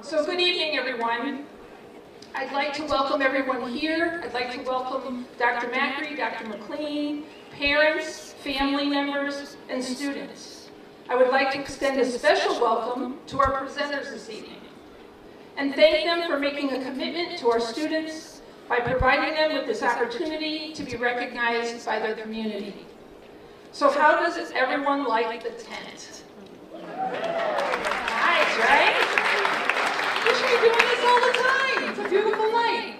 So good evening, everyone. I'd like to welcome everyone here. I'd like to welcome Dr. Macri, Dr. McLean, parents, family members, and students. I would like to extend a special welcome to our presenters this evening and thank them for making a commitment to our students by providing them with this opportunity to be recognized by their community. So how does everyone like the tent? Nice, right? We should be doing this all the time. It's a beautiful night.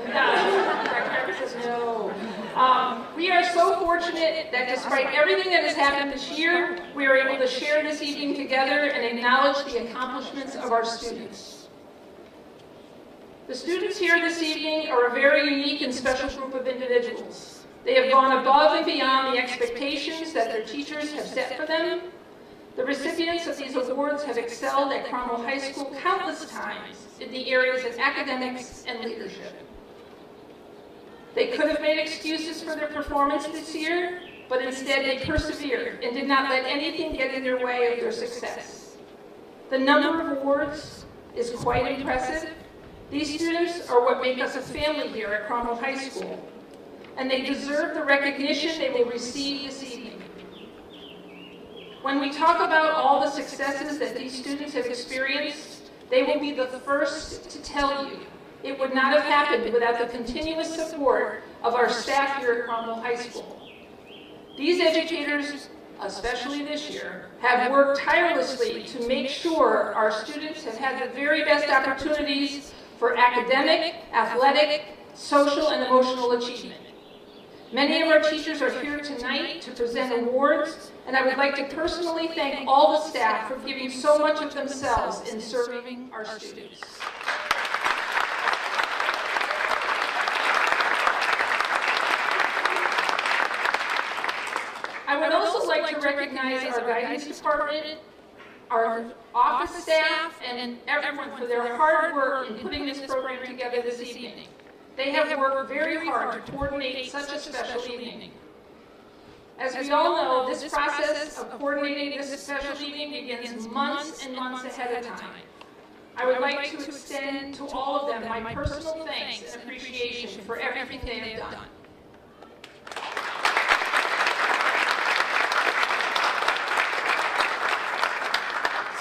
Dr. Harper says no. We are so fortunate that despite everything that has happened this year, we are able to share this evening together and acknowledge the accomplishments of our students. The students here this evening are a very unique and special group of individuals. They have gone above and beyond the expectations that their teachers have set for them. The recipients of these awards have excelled at Cromwell High School countless times in the areas of academics and leadership. They could have made excuses for their performance this year, but instead they persevered and did not let anything get in their way of their success. The number of awards is quite impressive. These students are what make us a family here at Cromwell High School, and they deserve the recognition they will receive this evening. When we talk about all the successes that these students have experienced, they will be the first to tell you it would not have happened without the continuous support of our staff here at Cromwell High School. These educators, especially this year, have worked tirelessly to make sure our students have had the very best opportunities for academic, athletic, social, and emotional achievement. Many of our teachers are here tonight to present awards, and I would like to personally thank all the staff for giving so much of themselves in serving our students. I would also like to recognize our guidance department, our office staff, and everyone for their hard work in putting this program together this evening. They have worked very hard to coordinate such a special evening. As we all know, this process of coordinating this special evening begins months and months ahead of time. I would like to extend to all of them my personal thanks and appreciation for everything they have done.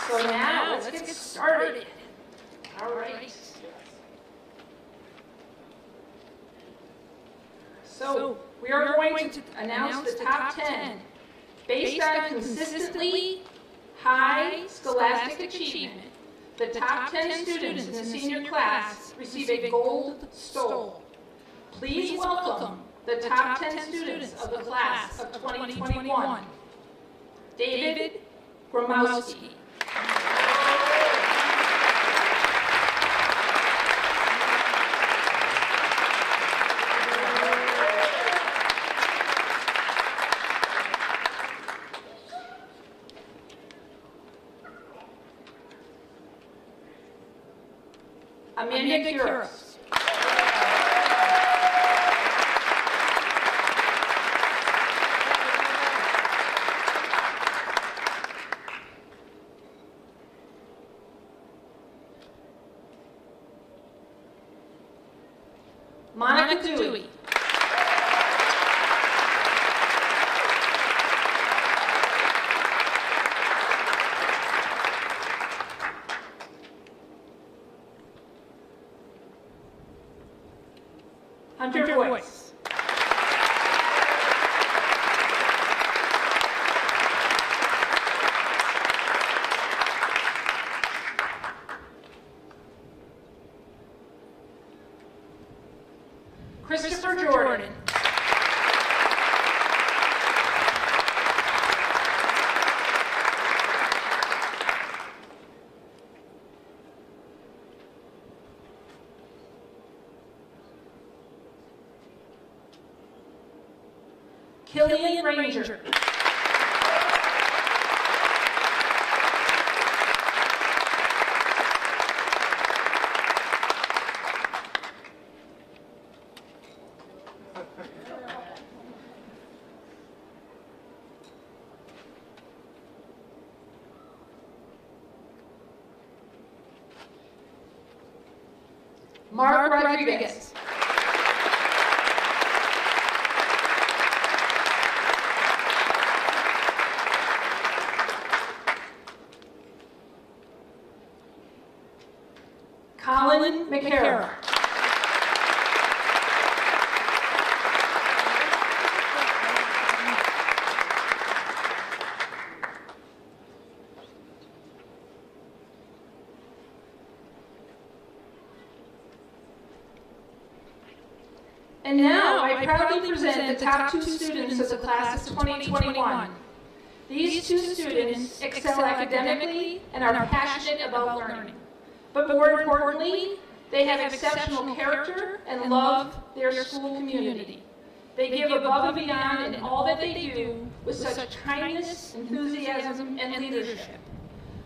So now, let's get started. All right. So, we are going to announce the top 10 based on consistently high scholastic achievement. The top 10 students in the senior class receive a gold stole. Please welcome the top 10 students of the class of 2021. David Gromowski. Amanda Kuros. Monica Dewey. Hunter Boyce. Christopher Jordan. Killian Ranger. Mark Rodriguez. Colin McCarroll. And now I proudly present the top 2 students of the class of 2021. These 2 students excel academically and are passionate about learning. But more importantly, they have exceptional character and love their school community. They give above and beyond in all that they do with such kindness, enthusiasm, and leadership.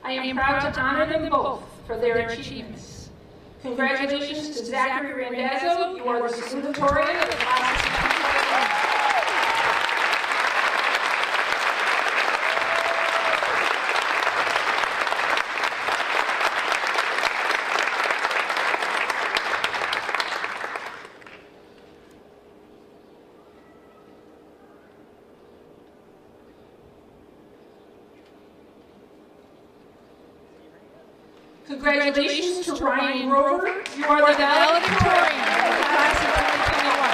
I am proud to honor them both for their achievements. Congratulations to Zachary Randazzo. You are the salutatorian of the class of 2021. Congratulations to Ryan Grover. You are the valedictorian of the class of 2021.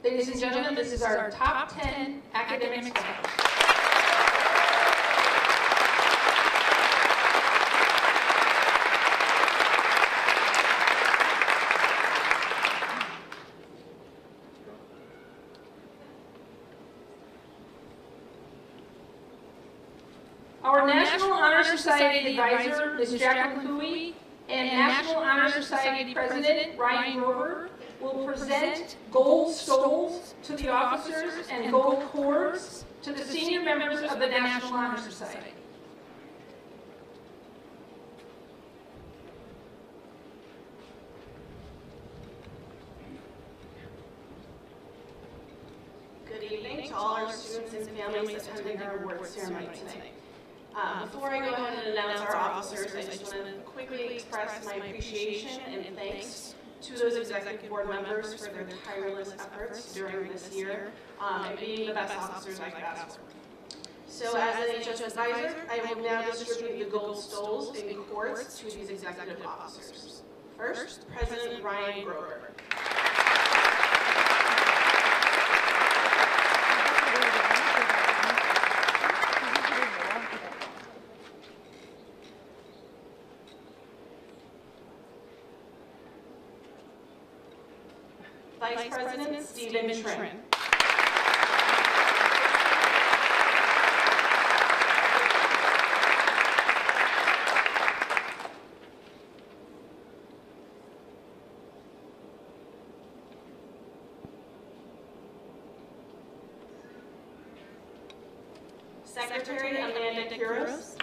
Ladies and gentlemen, this is our top 10 academic scholars. Our National Honor Society Advisor, Ms. Jacqueline Hui, and National Honor Society President, Ryan Grover, will present gold stoles to the officers and gold cords to the senior members of the National Honor Society. Good evening to all our students and families attending our awards ceremony tonight. Before I go ahead and announce our officers, I just want to quickly express my appreciation and thanks to those executive board members for their tireless efforts during this year and being the best officers I could ask for. So as an HHS advisor, I will now distribute the gold stoles and cords to these executive officers. First, President Ryan Grover. Vice President Stephen Trin. Secretary Amanda Kuros.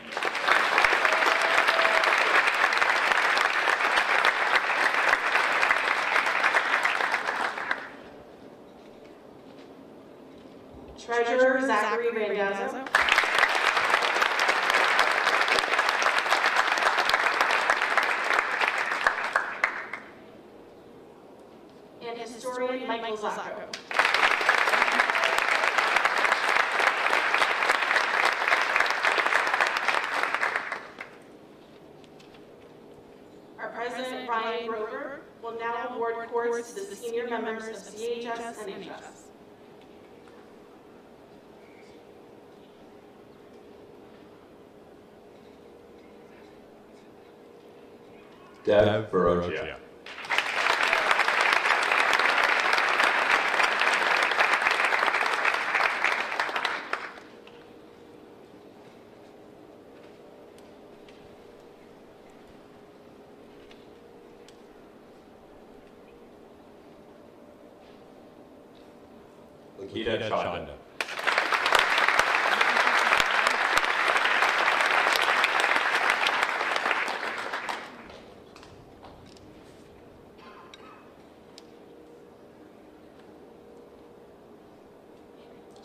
Treasurer Zachary Randazzo. And historian Michael Zacco. Our President Ryan Grover will now award cords to the senior members of CHS and HS. Deb Barogia. Lakita Chanda.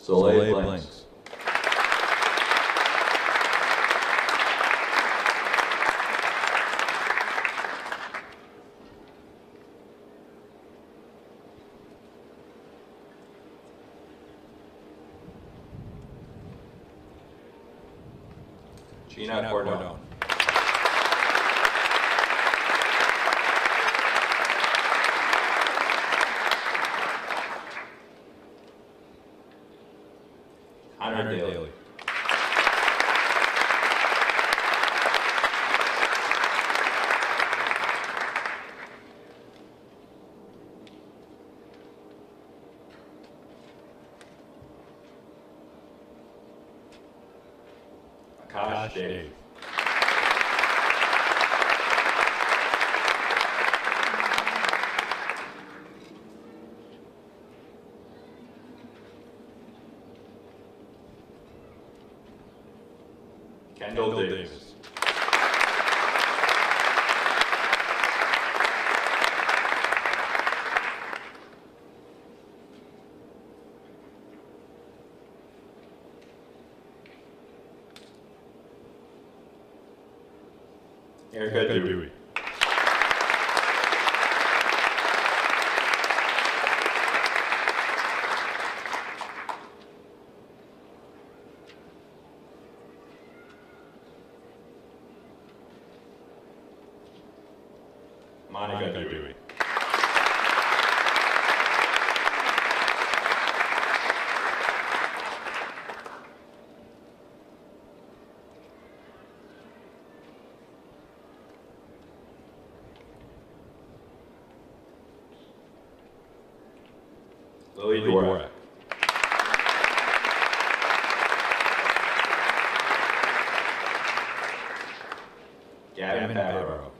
Soleil Blanks. Gina Cordone. Connor Daly. Akash Dave. Kendall Davis. Erica Dewey. Monica Dewey. Lily Dvorak. Gavin Favreau.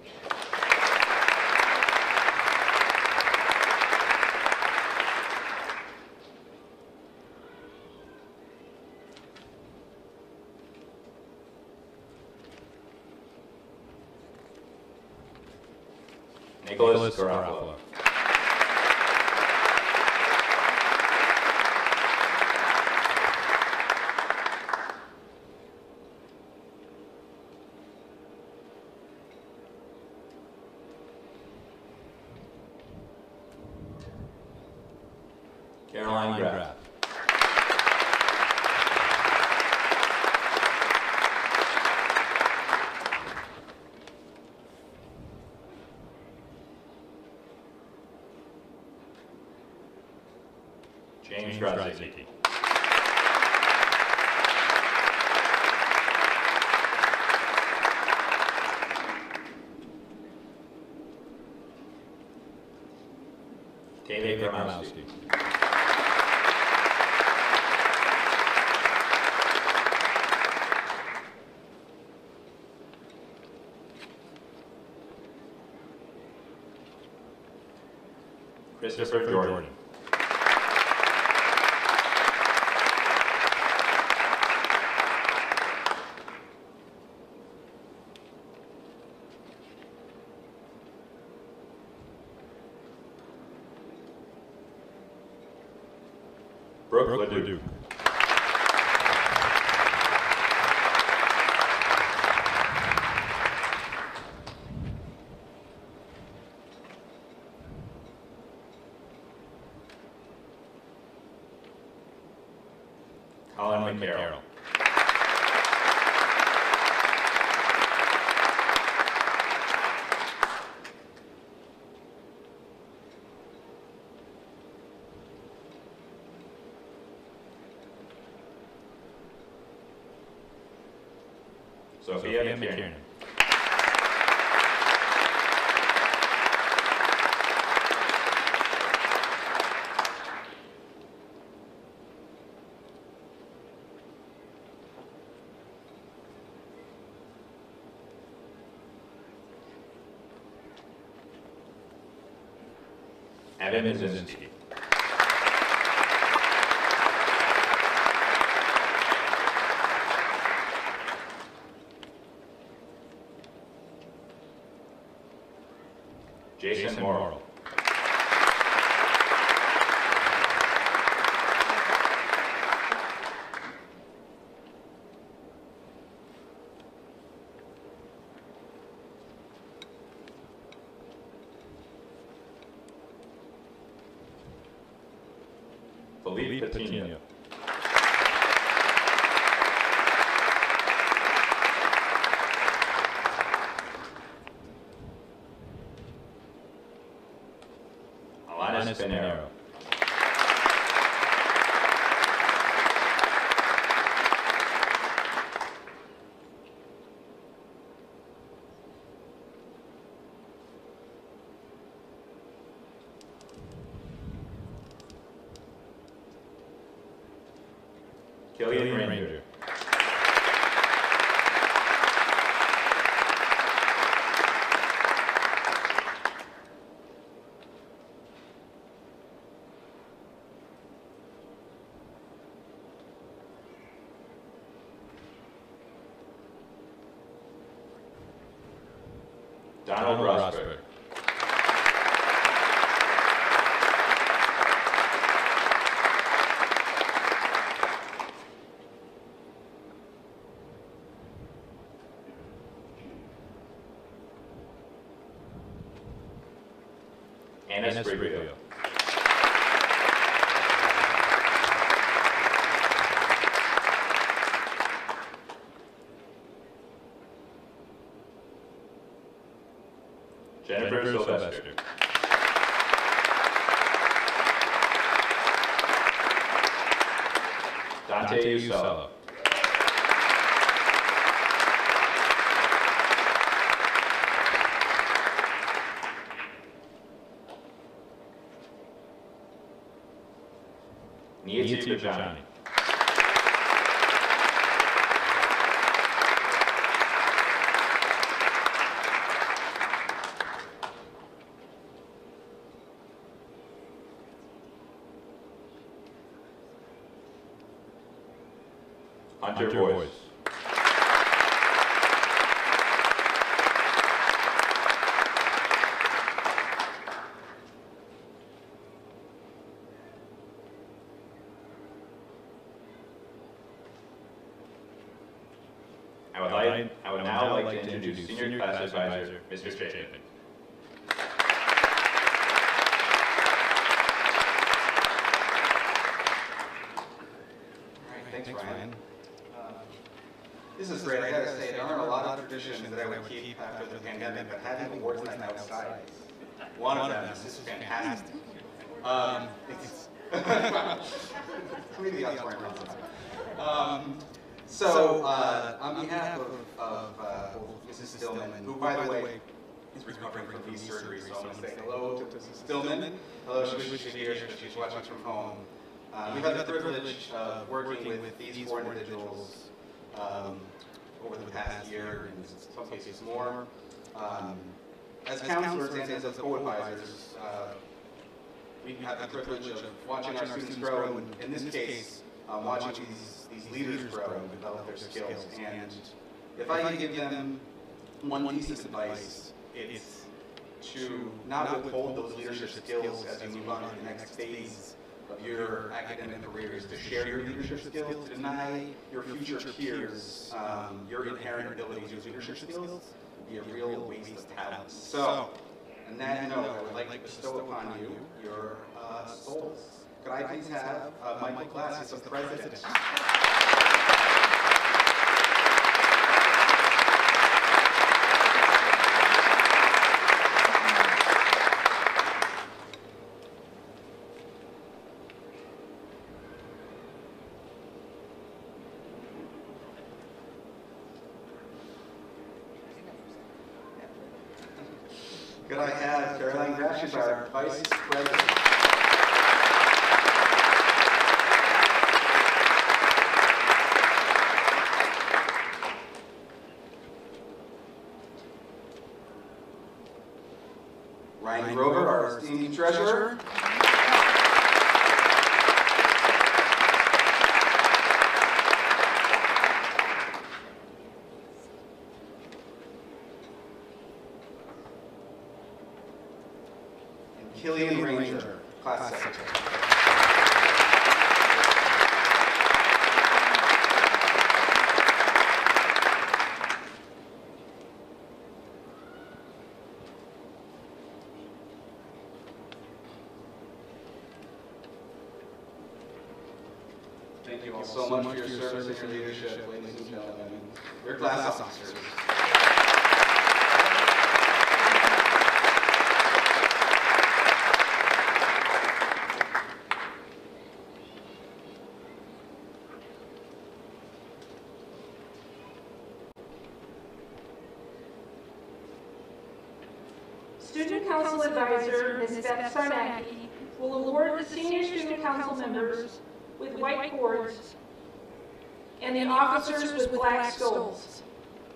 Nicholas Garofalo. Caroline Graff. James Grozicki. David Gromowski. Christopher Jordan. Brooke Leduc. Colin McCarroll. Sophia McKiernan. Evan Mizinski. Jason Morrill. Patino. Alanis Pinero. Killian Ranger. Donald Rosberg. Anna Sprigio. Jennifer Sylvester. Dante Usello. Niyitu Bajani. Hunter Boyce. I would now like to introduce Senior Class Advisor, Mr. Ciac. Thanks, Ryan. This is great. I gotta say, there aren't a lot of traditions that I would keep after the pandemic, but having awards night outside, one of them is fantastic. Maybe the auditorium runs out. So, on behalf of Mrs. Stillman, who, by the way, is recovering from knee surgery, so I'm going to say hello to Mrs. Stillman. Hello, she wishes she was here, she's watching from home. We've had the privilege of working with these four individuals over the past year, and in some cases more. As counselors and as co-advisors, we've had the privilege of watching our students grow, and in this case, watching these leaders grow and develop their skills. And if I could give them one piece of advice, it's to not withhold those leadership skills as you move on to the next phase of your academic careers, to share your leadership skills, to deny your future peers your inherent abilities, your leadership skills, be a real waste of talent. So, on that note, I would like to bestow upon you your souls. Could I please have Michael Glass as the president? Could I have Caroline Grash as our vice president? Ryan Grover, our esteemed treasurer. Killian Ranger, class secretary. thank you all so much for your service and your leadership, ladies and gentlemen, your class officers. Student Council Advisor, Ms. Beth Sarnacki, will award the senior student council members with white boards and the officers with black stoles.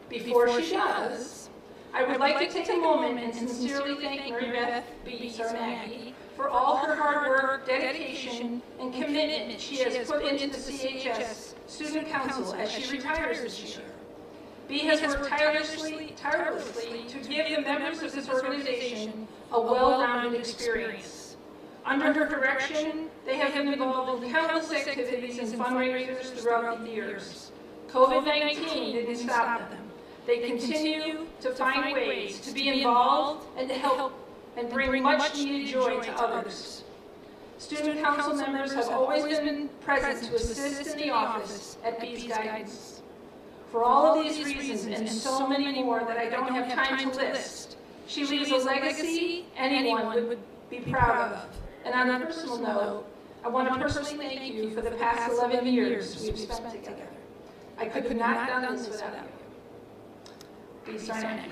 Before she does, I would like to take a moment and sincerely thank Mary Beth B. Sarnacki for all her hard work, dedication, and commitment she has put into the CHS Student Council as she retires this year. B has worked tirelessly to give the members of this organization a well-rounded experience. Under her direction, they have been involved in countless activities and fundraisers throughout the years. COVID-19 didn't stop them. They continue to find ways to be involved and to help and bring much-needed joy to others. Student council members have always been present to assist in the office at B's guidance. For all of these reasons and so many more that I don't have time to list, she leaves a legacy anyone would be proud of. And on a personal note, I want to personally thank you for the past 11 years we've spent together. I could not have done this without you. B. Sarnacki.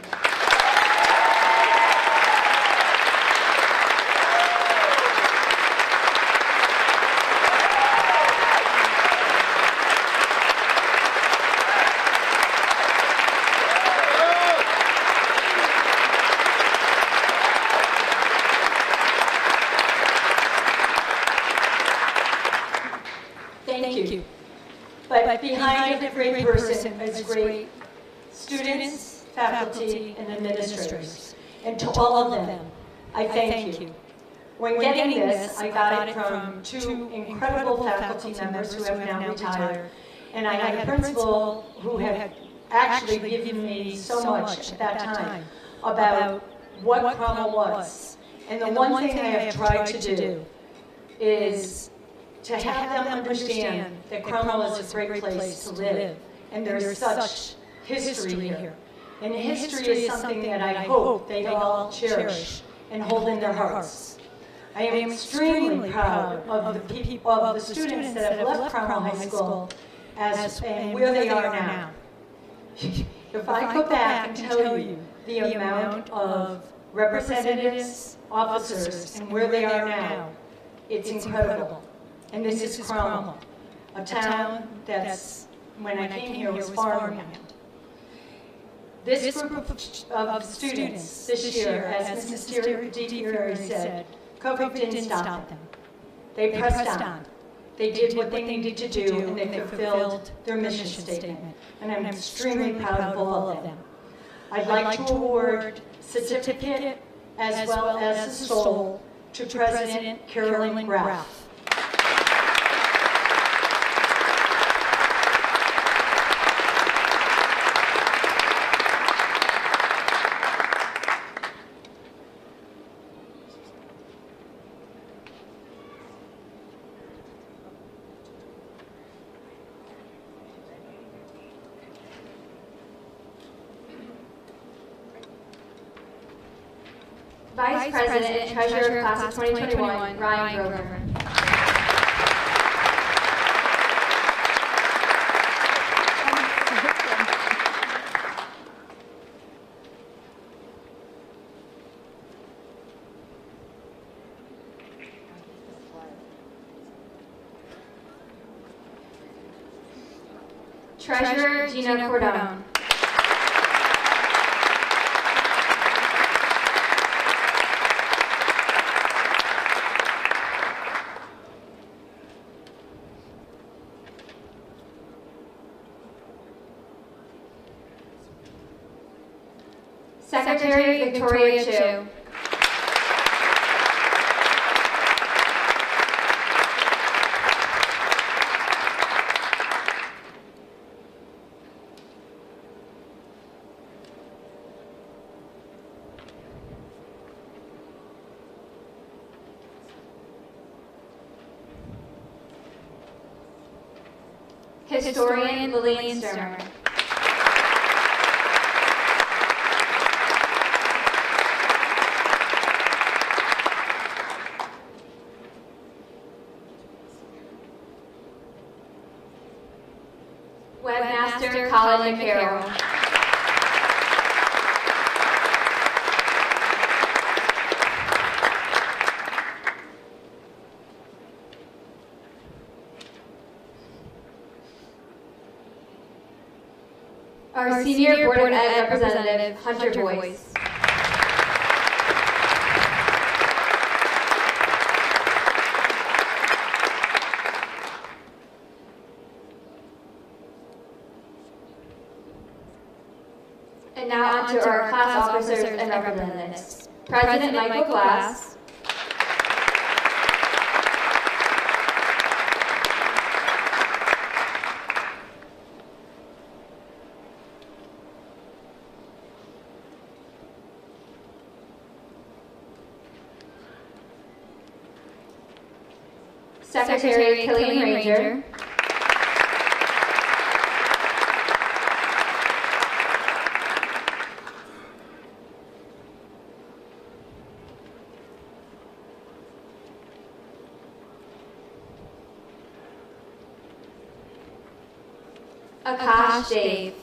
Thank you. But behind every great person is great students, faculty, and administrators. And to all of them, I thank you. When getting this, I got it from two incredible faculty members who have now retired. And I had a principal who had actually given me so much at that time about what Cromwell was. And the one thing I have tried to do is to have them understand that Cromwell is a great place to live, and there's such history here. And history is something that I hope they all cherish and hold in their hearts. I am extremely proud of the people, of the students that have left Cromwell High School and where they are now. If I go back and tell you the amount of representatives, officers, and where they are now, it's incredible. And this is Cromwell, a town that's, when I came here, was farmland. This group of students this year, as Mrs. DeTierry said, COVID didn't stop them. They pressed on. They did what they needed to do, and they fulfilled their mission statement. And I'm extremely proud of all of them. I'd like to award certificate as well as a stole to President Carolyn Graff. Vice President and Treasurer of Class of 2021, Ryan Grover. Treasurer Gina Cordone. Secretary Victoria Chu. Historian Lillian Sturmer. Webmaster Colin McCarroll. Our Senior Board of Ed Representative, Hunter Boyce. And now on to our class officers and representatives. President Michael Glass. Secretary Killian Ranger. Akash Dave.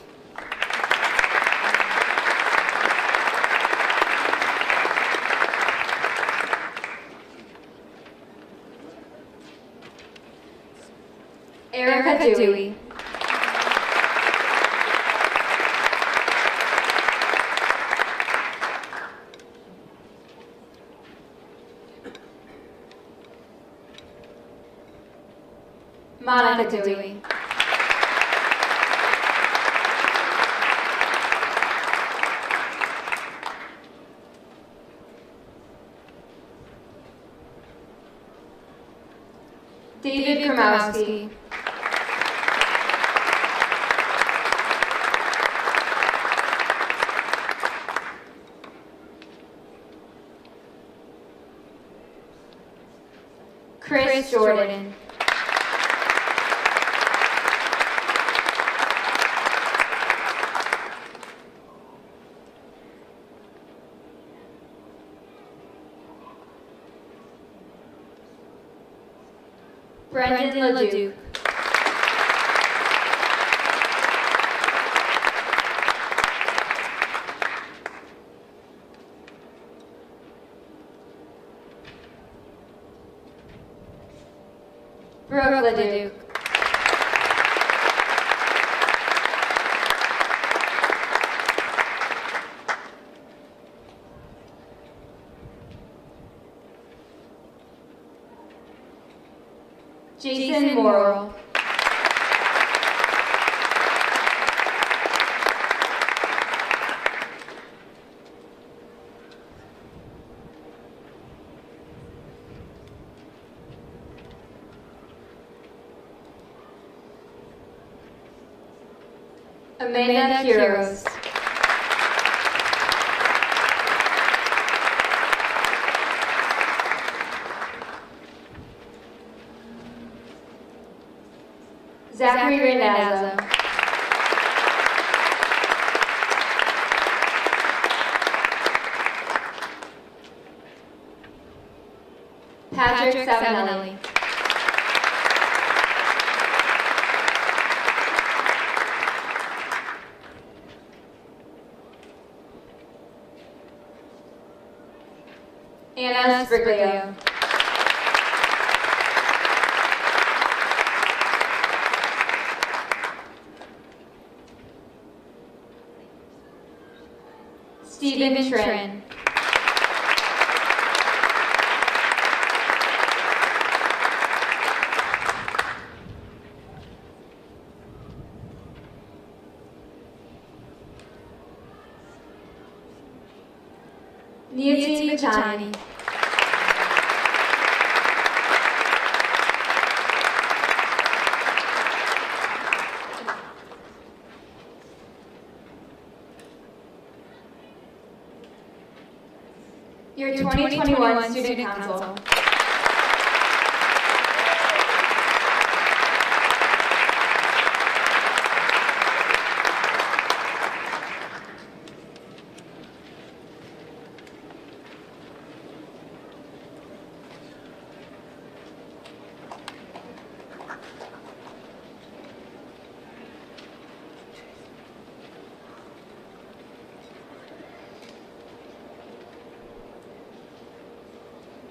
Erica Dewey. Monica Dewey. David Gromowski. Chris Jordan. Brendan LeDuc. Brooke LeDuc. Jason Morrill. Amanda Quiros. Zachary Randazzo. Patrick Savinelli. Anna Sbriglio. Stephen Trin. Niati Machani. Your 2021 Student Council.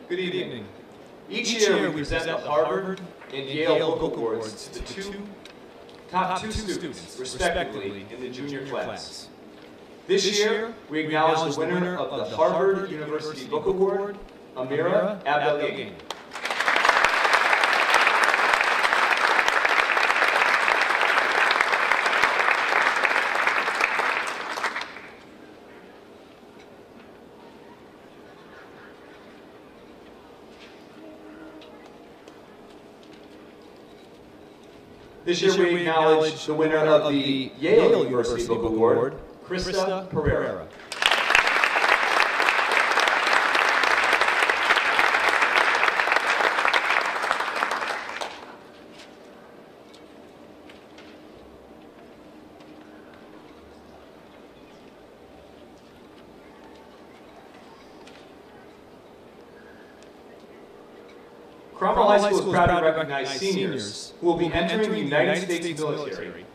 Good evening. Each year we present the Harvard and Yale Book Awards to the top two students, respectively, in the junior class. This year, we acknowledge the winner of the Harvard University Book Award, Amira Abdel-Yagin. This year we acknowledge the winner of the Yale University Book Award, Krista Pereira. Cromwell High School is proud to recognize seniors who will be entering the United States military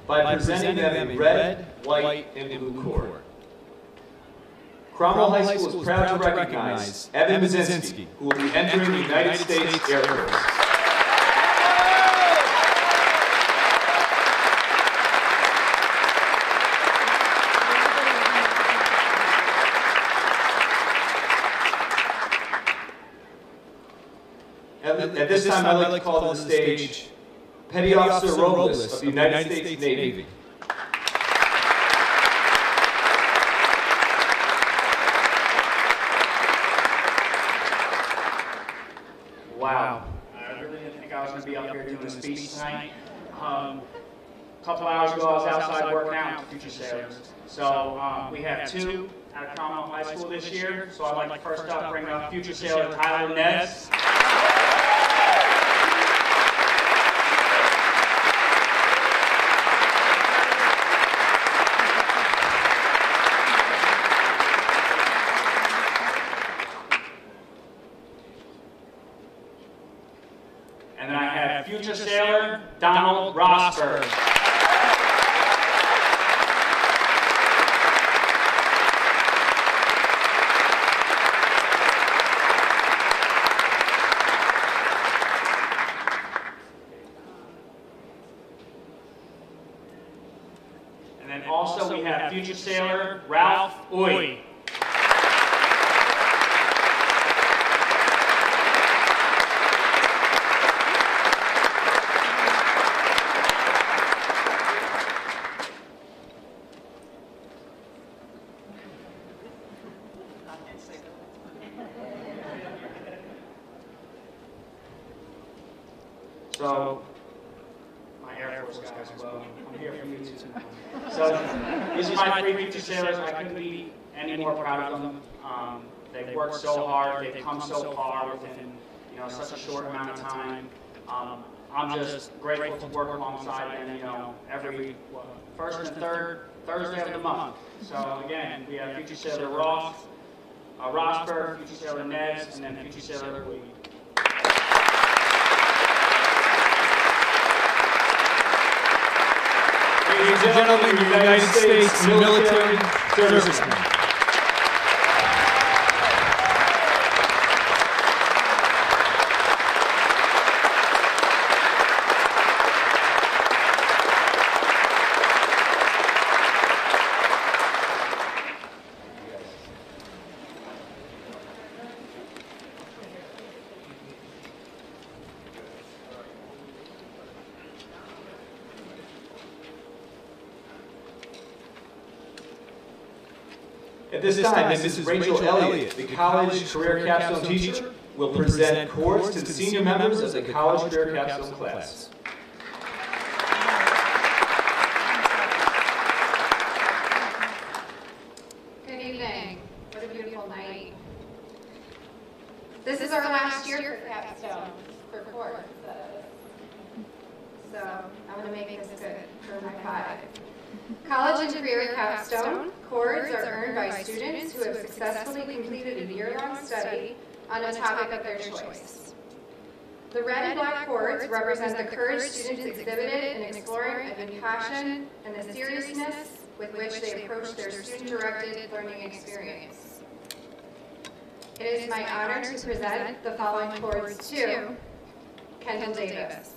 by presenting them a red, white, and blue cord. Cromwell High School is proud to recognize Evan Mazinski, who will be entering the United States Air Force. At this time, I'd like to call to the stage Petty Officer Robles of the United States Navy. Wow. I really didn't think I was going to be up here doing a speech tonight. A couple hours ago, I was outside working out with future sailors. So we have two out of Cromwell High School this year. So I'd like to first up bring up future sailor Tyler Nez. And then I have future sailor Donald Rosberg. And then also we have future sailor Ralph Uy. So, my Air Force guys, well, I'm here for you too. So, these are my three future sailors. I couldn't be any more proud of them. They've worked so hard. They've come so far within, such a short amount of time. I'm just grateful to work alongside them, every first and third Thursday of the month. So again, we have future sailor Rosberg, future sailor Nez, and then future sailor Uy. Ladies and gentlemen, United States military servicemen. At this time, Mrs. Rachel Elliott, the college career capstone teacher, will present cords to the senior members of the college career capstone class. Good evening. What a beautiful night. This is our last year for capstone, for cords. So I'm going to make this good for my 5. College and career capstone cords are earned by students who have successfully completed a year-long study on a topic of their choice. The red and black cords represent the courage students exhibited in exploring a new passion and the seriousness with which they approach their student-directed learning experience. It is my honor to present the following chords to Kendall Davis.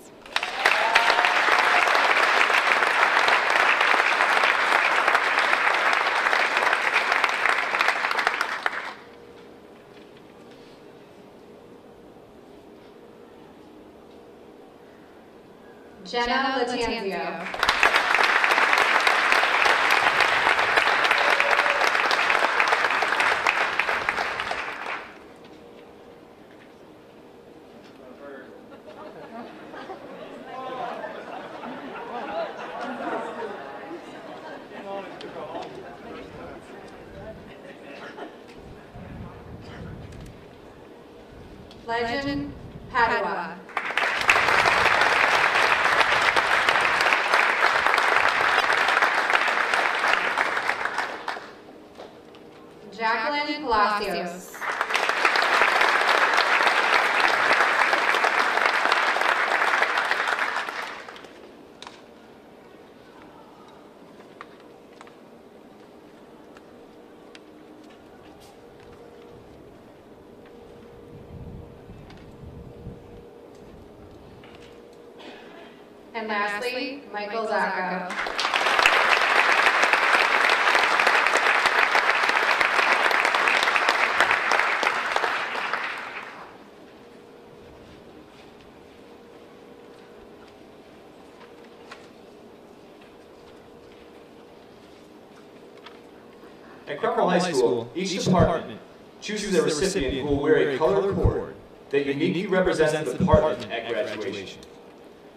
Jenna Latanzio. Legend Padua. Jacqueline Palacios. And lastly, Michael Zacco. At Cromwell High School, each department chooses a recipient who will wear a colored cord that uniquely represents the department at graduation.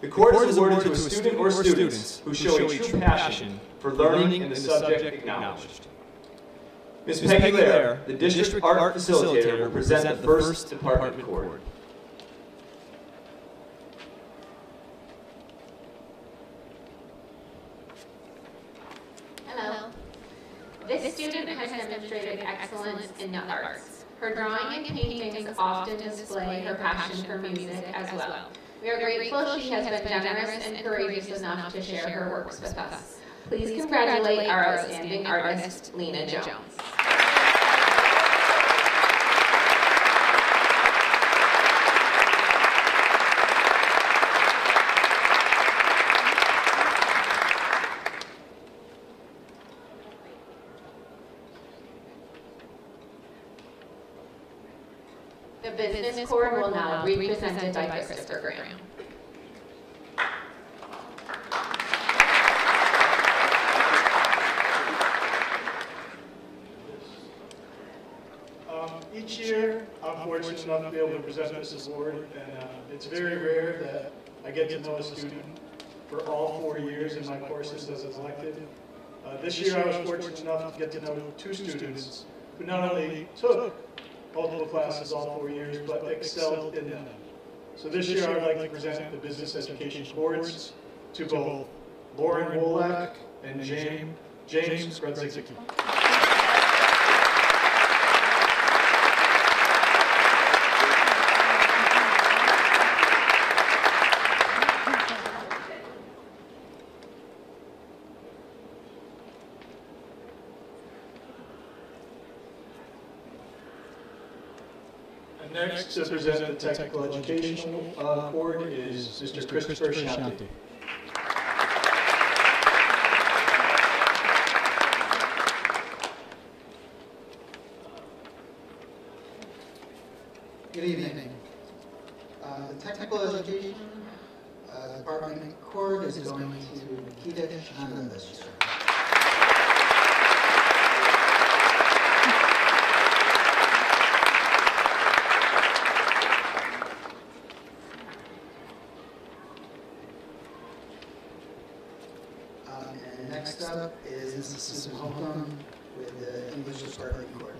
The cord is awarded to a student or students who show a true passion for learning and the subject acknowledged. Ms. Peggy Lair, the District Art Facilitator, will present the first department cord. Hello. This student has demonstrated excellence in the arts. Her drawing and paintings often display her passion for music as well. We are grateful she has been generous and courageous enough to share her works with us. Please congratulate our outstanding artist, Lena Jones. The business cord will now be presented by Christopher Graham. Each year, I'm fortunate enough to be able to present this award, and it's very rare that I get to know a student for all 4 years in my courses as elected. This year, I was fortunate enough to get to know 2 students who not only took multiple classes all 4 years, but excelled in them. So this year, I would like to present the business education awards to both Lauren Wolak and James Grudzicki. Next to present the technical educational award is Mr. Christopher Shanti. Good evening. The technical education department cord is going to Nikita Shanandastra. And next up is Mrs. Susan Holcomb with the English department cord.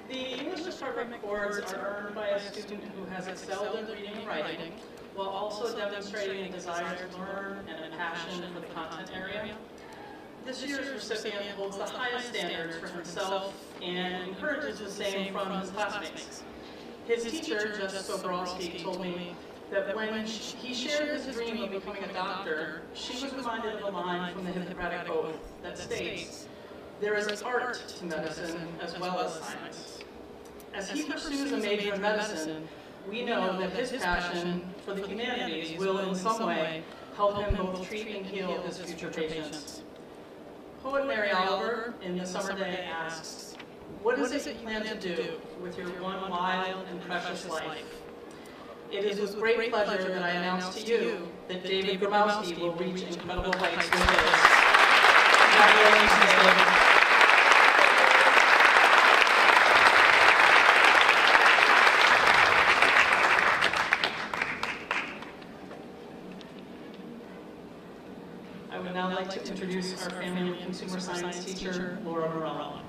The English department awards are earned by a student who has excelled in reading and writing, while also demonstrating a desire to learn and a passion for the content area. This year's recipient holds the highest standards for himself and encourages the same from his classmates. His teacher, Justice Soborowski, told me, that when he shared his dream of becoming a doctor, she was reminded of a line from the Hippocratic Oath that states, "There is art to medicine as well as science." As he pursues a major in medicine, we know that his passion for the humanities will in some way help him both treat and heal his future patients. Poet Mary Oliver in The Summer Day asks, "What is it you plan to do with your one wild and precious life?" It is with great pleasure that I announce to you that David Gromowski will reach incredible heights with his. Congratulations, David. I would now like to introduce our family and consumer science teacher, Laura Morella.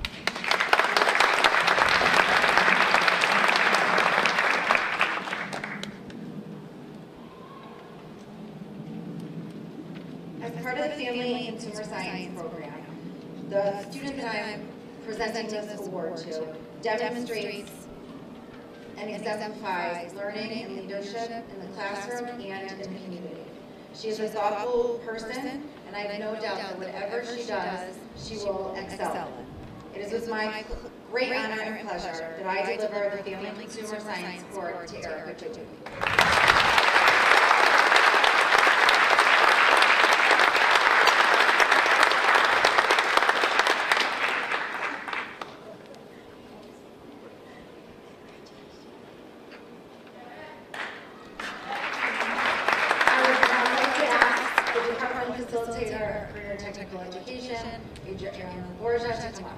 As part of the Family and Consumer Science program, the student that I'm presenting this award to demonstrates and exemplifies learning and leadership in the classroom and in the community. She is a thoughtful person, and I have no doubt that whatever she does, she will excel. It is with my great honor and pleasure that I deliver the Family and Consumer Science Award to Erica Dewey. Facilitator for your technical education, Adriana Borgia, to come up.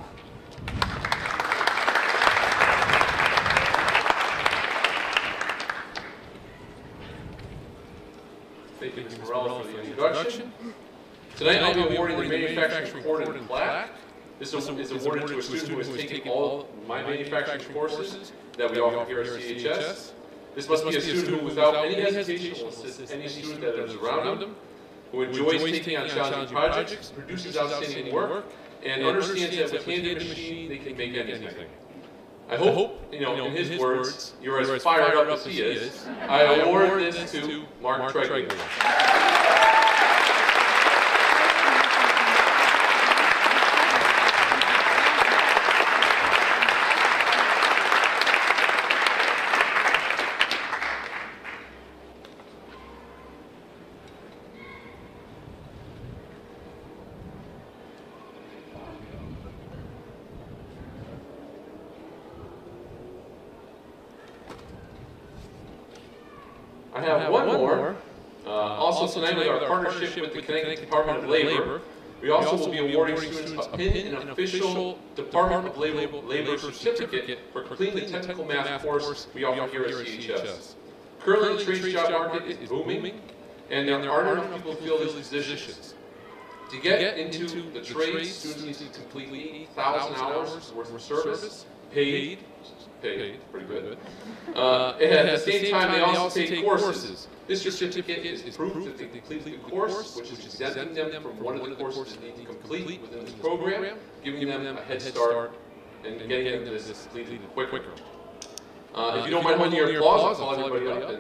Thank you, Ms. Morella, for the introduction. Tonight I'll be awarding the manufacturing report and plaque. This is awarded to a student who has taken all my manufacturing courses that we offer here at CHS. This must be a student who, without any hesitation, will assist any student that is around him, who enjoys taking on challenging projects, produces outstanding work, and understands that with hand and machine, they can make anything. I hope, in his words, you're as fired up as he is. I award this to Mark Treglia. I have one more. Also tonight with our partnership with the Connecticut Department of Labor, we also will be awarding students a PIN and official Department of Labor certificate for completing the technical math course we offer here at CHS. Currently the trades job market is booming, and there aren't enough people to fill these positions. To get into the trades, students need to complete 80,000 hours worth of service, paid, pretty good. At the same time, they also take courses. This certificate is proof that they completed the course, which is exempting them from one of the courses they need to complete within this program, giving them a head start and getting them this completed quicker. If you don't mind holding your applause, I'll call everybody up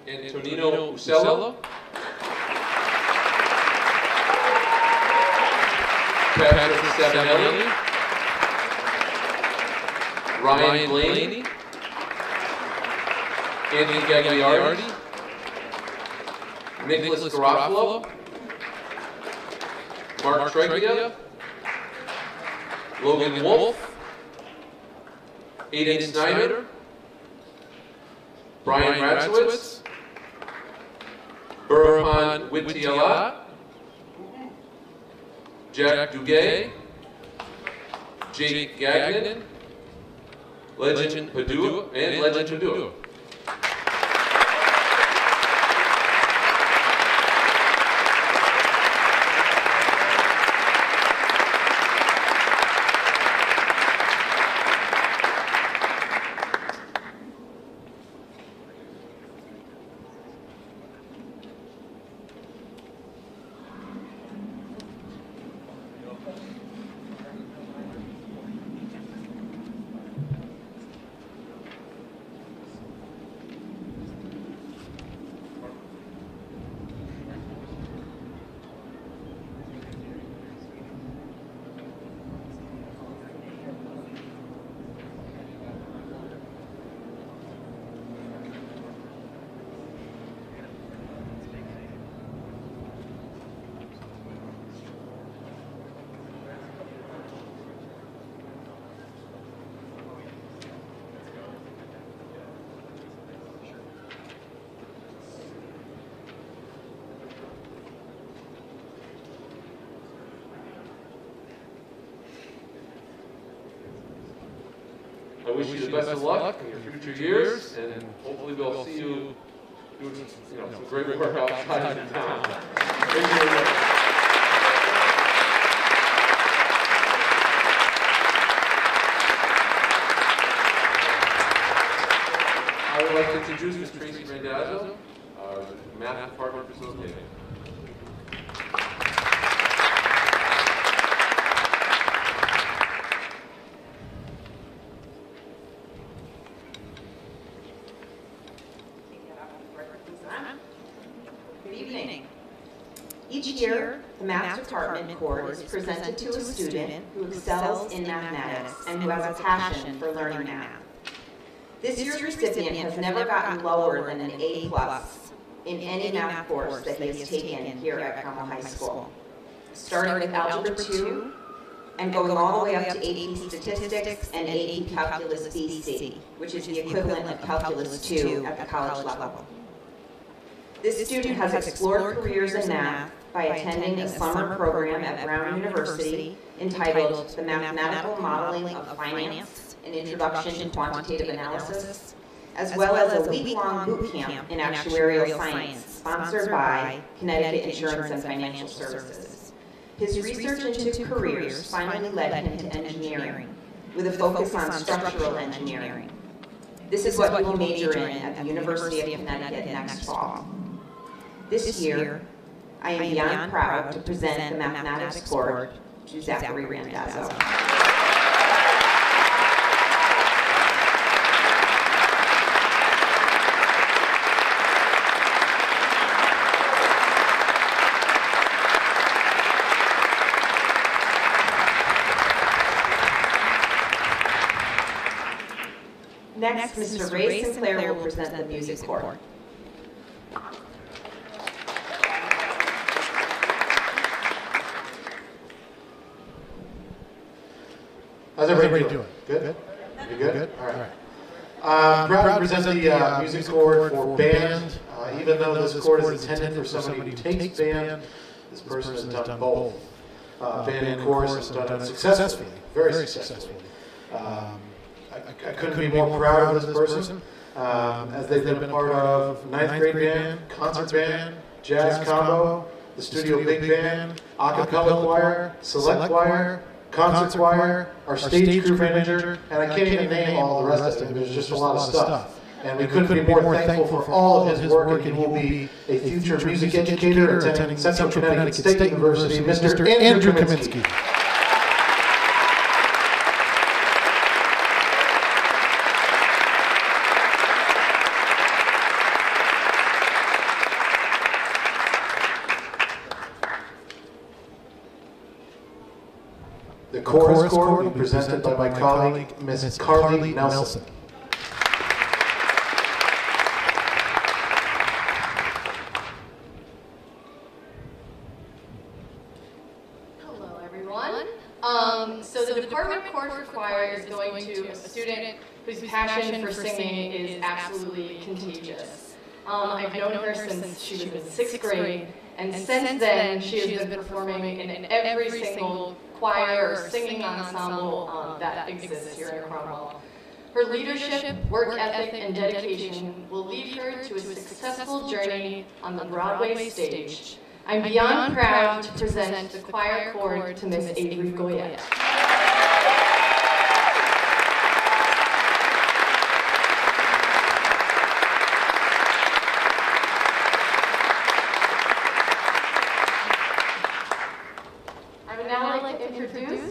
and Antonino Ucella, Patrick Savinelli, Ryan Blaney, Anthony Gagliardi, Nicholas Garofalo, Mark Treglia, Logan Wolf, Aiden Snyder, Brian Ratzowitz, Burhan Witiala, Jack Duguay, Jake Gagnon, Legend Padua, and Legend Padua. wish you the best of luck in your future years, and hopefully we'll see you doing some great work outside of town. I would like to introduce Ms. Tracy Randazzo, our math department facilitator. Good evening. Each year, the Math Department Cord is presented to a student who excels in mathematics and who has a passion for learning math. This year's recipient has never gotten lower than an A+ in any math course that he has taken here at Cromwell High School, starting with Algebra 2 and going all the way up to AP Statistics and AP Calculus BC, which is the equivalent of Calculus 2 at the college level. This student has explored careers in math by attending a summer program at Brown University entitled The Mathematical Modeling of Finance, an Introduction to Quantitative Analysis, as well as a week-long boot camp in actuarial science sponsored by Connecticut Insurance and Financial Services. His research into careers finally led him to engineering, with a focus on structural engineering. This is what he will major in at the University of Connecticut next fall. This year, I am beyond proud to present the Mathematics Cord to Zachary Randazzo. Next, Mr. Ray Sinclair will present the Music Cord. How's everybody doing? Good? You good? All right. I'm proud to present the music cord for band. Even though this cord is intended for somebody who takes band, this person has done both. Band and chorus has done it successfully, very successfully. I couldn't be more proud of this person, as they've been a part of 9th grade band, concert band, jazz combo, the studio big band, a cappella choir, select choir, concert choir, our stage crew manager, and I can't even name all the rest of it. There's just a lot of stuff. And we couldn't be more thankful for all of his work, and he will be a future music educator attending Central Connecticut State University, Mr. Andrew Kaminsky. The chorus cord will be presented by my colleague, Ms. Carly Nelson. Hello, everyone. So the department chord for choir is going to a student whose passion for singing is absolutely contagious. I've known her since she was in 6th grade, and since then she has been performing in every single choir or singing ensemble that exists here in Cromwell. Her leadership, work ethic, and dedication will lead her to a successful journey on the Broadway stage. I'm beyond proud to present the choir chord to Miss Avery Goyette.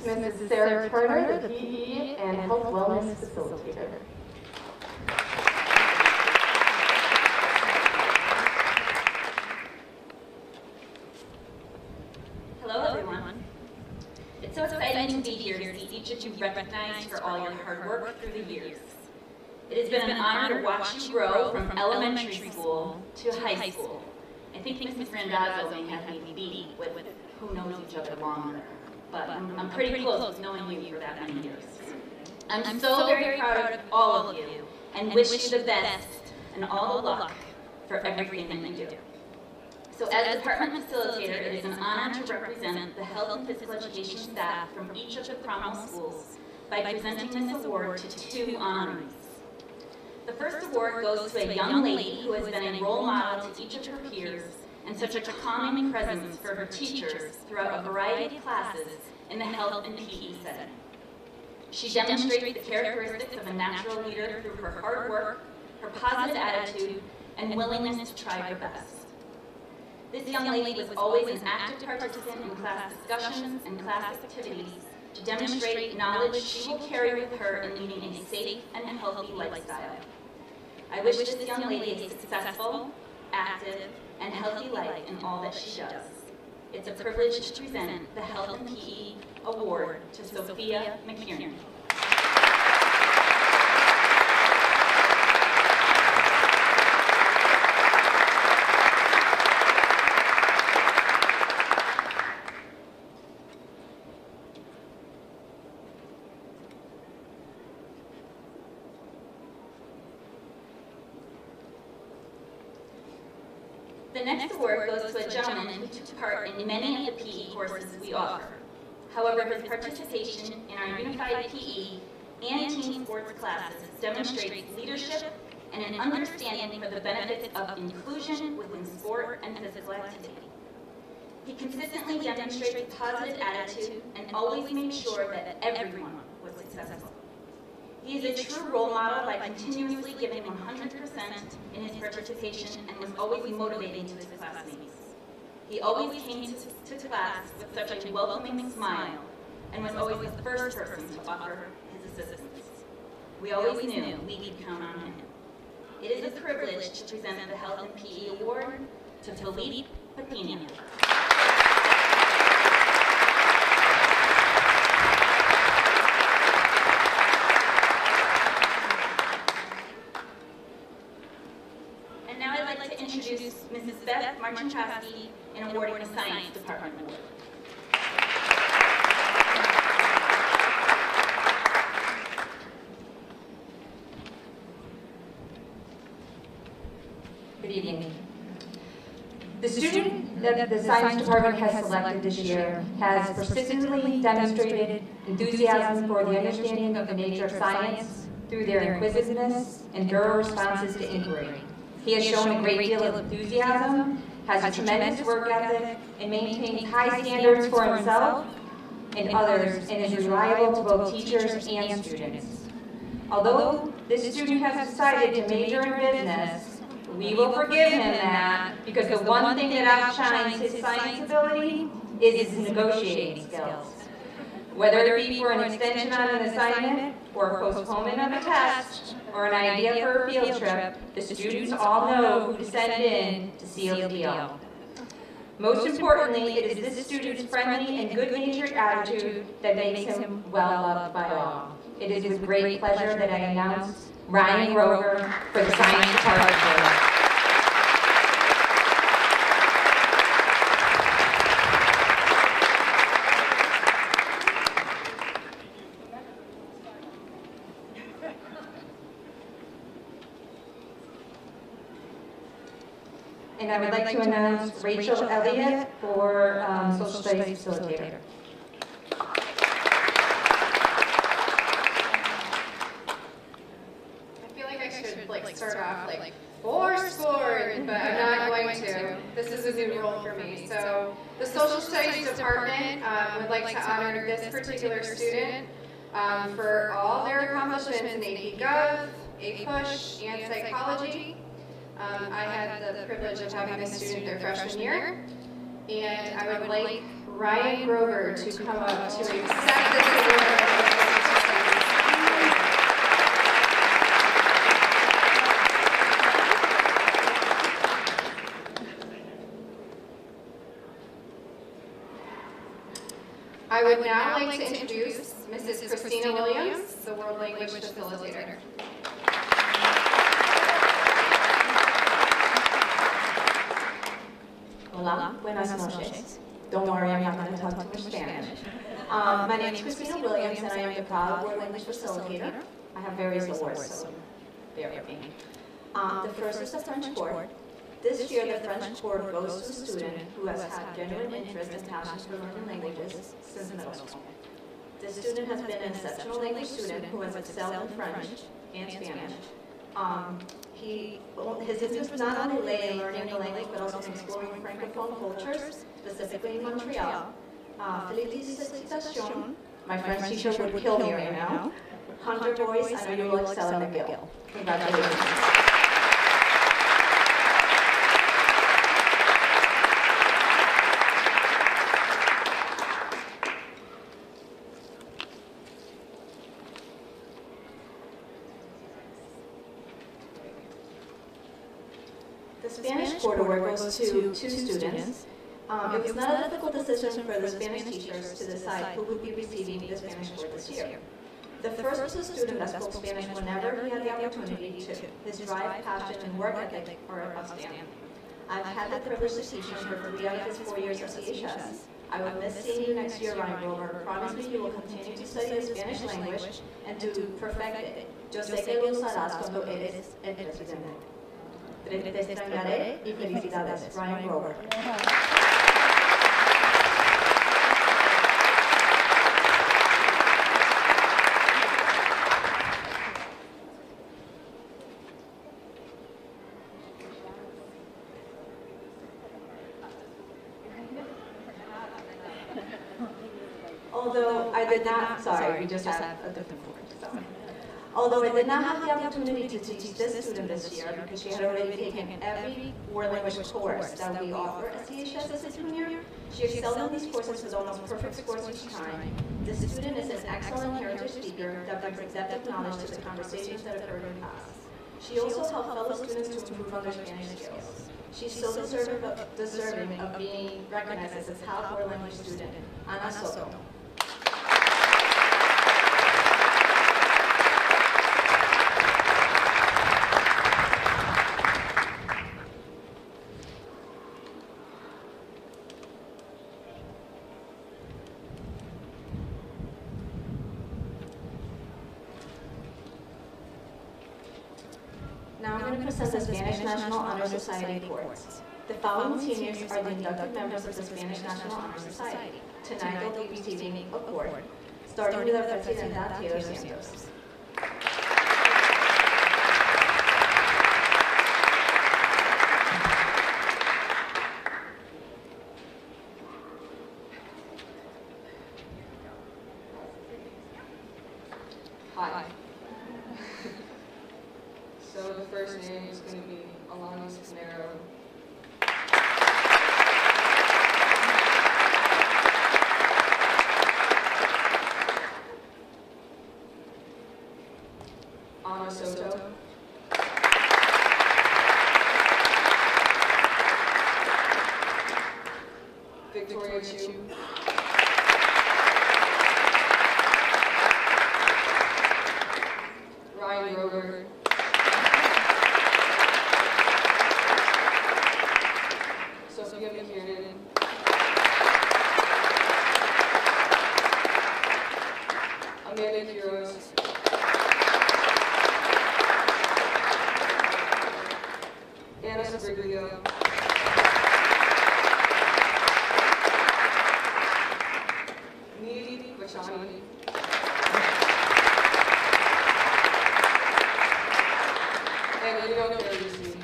Mrs. Sarah Turner, the PE and Health Wellness Facilitator. Hello, everyone. It's so exciting to be here to see each of you recognized for all your hard work through the years. It has been an honor to watch you grow from elementary school to high school. I think Mrs. Randazzo may have me beat with who knows each other longer. But I'm pretty close knowing you for that many years. I'm so very proud of all of you and wish you the best and all the luck for everything that you do. So as department facilitator, it is an honor to represent the health and physical education staff from each of the Cromwell schools by presenting this award to 2 honorees. The first award goes to a young lady who has been a role model to each of her peers and such a calming presence for her teachers throughout a variety of classes in the health and PE setting. She demonstrates the characteristics of a natural leader through her hard work, her positive attitude, and willingness to try her best. This young lady was always an active participant in class discussions and class activities to demonstrate knowledge she will carry with her in leading a safe and healthy lifestyle. I wish this young lady a successful, active, and healthy life in all that she does. It's a privilege to present the Health and PE Award to Sophia McKiernan. The next award goes to a gentleman who took part in many of the PE courses we offer. However, his participation in our unified PE and team sports classes demonstrates leadership and an understanding for the benefits of inclusion within sport and physical activity. He consistently demonstrates a positive attitude and always made sure that everyone was successful. He is a true role model by continuously giving 100% in his participation and was always motivating to his classmates. He always came to class with such a welcoming smile and was always the first person to offer his assistance. We always knew we could count on him. It is a privilege to present the Health and PE Award to Philippe Papina. Introduce Mrs. Beth Marcinkoski in awarding the Science Department Award. Good evening. The student that the Science Department has selected this year has persistently demonstrated enthusiasm for the understanding of the nature of science through their inquisitiveness and thorough responses to inquiry. He has shown a great deal of enthusiasm, has a tremendous work ethic, and maintains high standards for himself and others, and is reliable to both teachers and students. Although this student has decided to major in business, we will forgive him that, because the one thing that outshines his science ability is his negotiating skills. Whether it be for an extension on an assignment, or a postponement of a test, or an idea for a field trip, the students all know who to send in to seal the deal. Most importantly, it is this student's friendly and good-natured attitude that makes him well-loved by all. It is with great pleasure that I announce Ryan Grover for the Science Department. And I would like to announce Rachel Elliott for Social Studies Facilitator. I feel like I should start off fourscore, but I'm not going to. This is a new role for me. So the Social Studies Department would like to honor this particular student for all their accomplishments in AP Gov, AP Push, and Psychology. I had the privilege of having this student their freshman year, and I would like Ryan Grover to come up to accept this award. I would now like to introduce Mrs. Christina Williams, the World Language Facilitator. Hola, buenas noches. Don't worry, I'm not going to talk too much Spanish. My name is Christina Williams, and I am the proud World Language Facilitator. I have various awards, so bear with me. The first is the French Chord. This year, the French Chord goes to a student who has had genuine interest and passion for learning languages since middle school. This student has been an exceptional language student who has excelled in French and Spanish. His interest not only lay in learning the language, but also in exploring Francophone cultures, specifically in Montreal. Félicitations. My French teacher would kill me right now. Hunter Boyce, I know you will excel in McGill. Congratulations. The Spanish Cord Award goes to 2 students. It was not a difficult decision for the Spanish teachers to decide who would be receiving the Spanish Cord this year. The first was a student that spoke Spanish whenever he had the opportunity to. His drive, passion, and work ethic are outstanding. I've had the privilege to teach him for 3 out of his 4 years at CHS. I will miss seeing you next year, Ryan Grover. Promise me you will continue to study the Spanish language and to perfect it. Yo sé que lo usarás cuando eres el presidente. Te extrañaré y felicidades, Ryan Grover. Although I did not, sorry, we just have a different board. Although I did not have the opportunity to teach this student this year because she had already taken every world language course that we offer at CHS as a junior, she excelled in these courses with almost perfect scores each time. This student is an excellent heritage speaker that brings depth of knowledge to the conversations that occurred in class. She also helped fellow students to improve on their Spanish skills. She's so deserving of being recognized as a top world language student, Ana Soto. Now I'm going to present the Spanish National Honor Society Awards. The following seniors are the inducted members of the Spanish National Honor Society. Tonight they'll be receiving an award, starting with our Presidenta, Taylor Santos. Hi. So the first name is going to be Alanis Canero. Ana Soto. Victoria Chu. Ryan Grover. Sophia McKiernan. Amanda Quiroz. Anna Sbriglio. Needy Bachani. And Leo Peruzzi.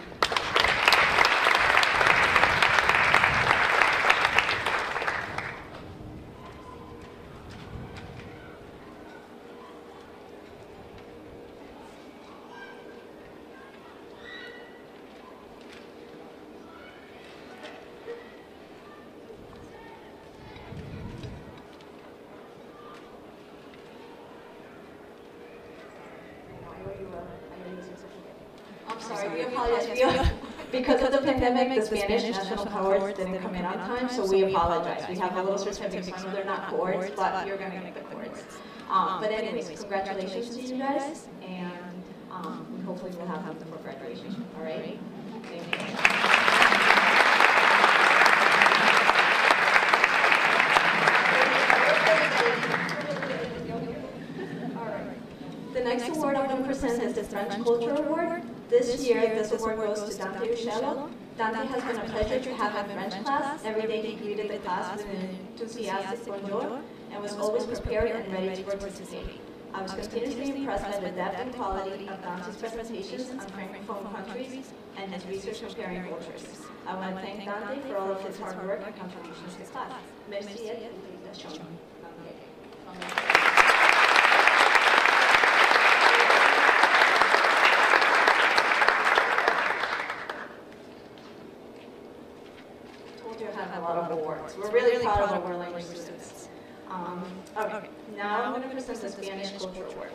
I'm sorry, we apologize. Because of the pandemic, the Spanish National Awards didn't come in on time, so we apologize. We have a little certificate, so I know they're not cords, but you're going to get the cords. But anyways, congratulations to you guys, and hopefully we'll have them for graduation, all right? Thank you. The next award I'm going to present is the French Culture Award. This year, this award goes to Dante Uccello, Dante has been a pleasure to have in French class. Every day he greeted the class with an enthusiastic bonjour and was always prepared and ready to participate. I was continuously impressed by the depth and quality of Dante's presentations on francophone countries and his research comparing cultures. I want to thank Dante for all of his hard work and contributions to class. Merci à tous. Have a lot of awards. We're really proud of our world language students. Okay, now I'm going to present the Spanish Culture Award.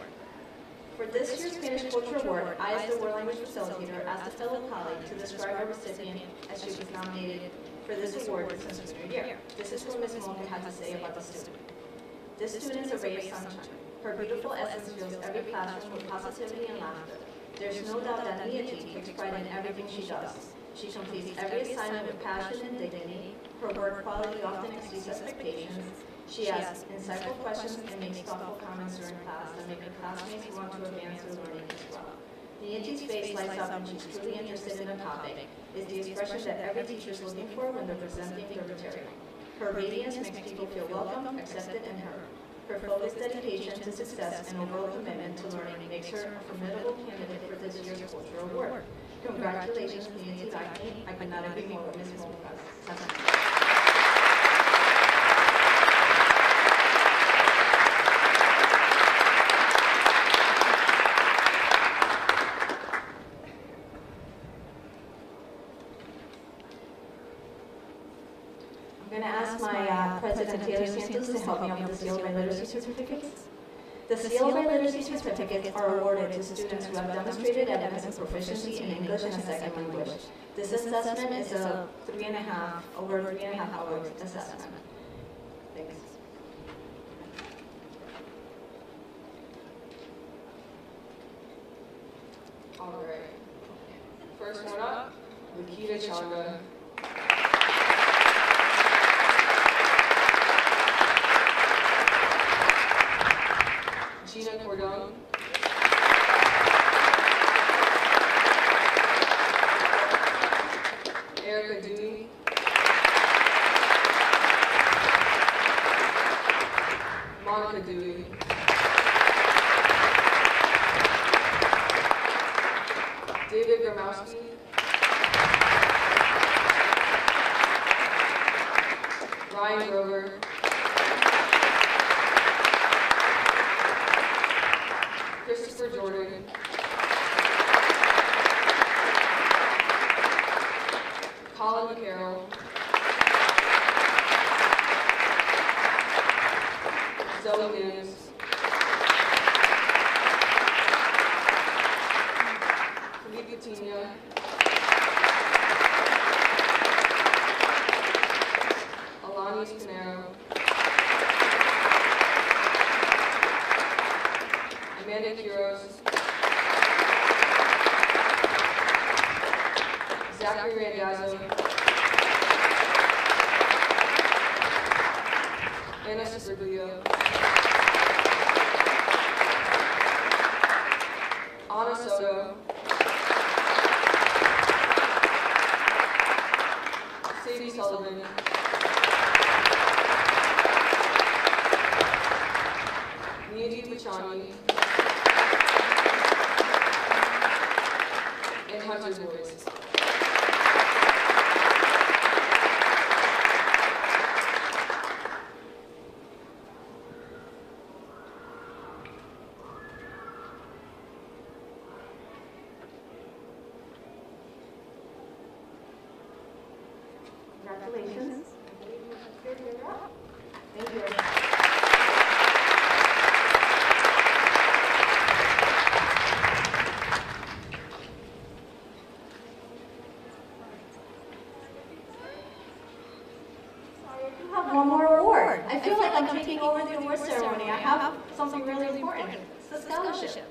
For this year's Spanish Culture Award, I, as the world language facilitator, asked a fellow colleague to describe our recipient as she was nominated for this award since her senior year. This is what Ms. Mulder had to say about the student. This student is a ray of sunshine. Her beautiful essence fills every classroom with positivity and laughter. There's no doubt that Ciac takes pride in everything she does. She completes every assignment with passion and dignity. Her work quality often exceeds expectations. She asks insightful questions and makes thoughtful comments during class that make her classmates want to advance their learning as well. Ciac's face lights up when she's truly interested in a topic. It's the expression that every teacher is looking for when they're presenting their material. Her radiance makes people feel welcome, accepted, and heard. Her focused dedication to success and overall commitment to learning makes her a formidable candidate for this year's Cultural Award. Congratulations, Ciac. I could not agree more with Ms. Mulder. I'm going to ask my President Taylor Santos to help me out with the Seal by Literacy certificates. The Seal by Literacy certificates are awarded to students who have demonstrated evidence of proficiency in English as a second language. This assessment is a over 3.5 hour assessment. Thanks. All right. First one up, Nikita Changa. Gina Cordone. Erica Dewey. Monica Dewey. David Gromowski. Ryan Grover. Christopher Jordan. Colin McCarroll. Zoe Williams. Felipe Coutinho. Alani Spinero. Amanda Quiros. Zachary Randazzo. Anna Sbriglio. Anna Soto. Sadie Sullivan. Nidhi Bachani. And Hunter Boys. Congratulations. Thank you. One more award. I feel like I'm taking over the award ceremony. I have something really important. It's the scholarship.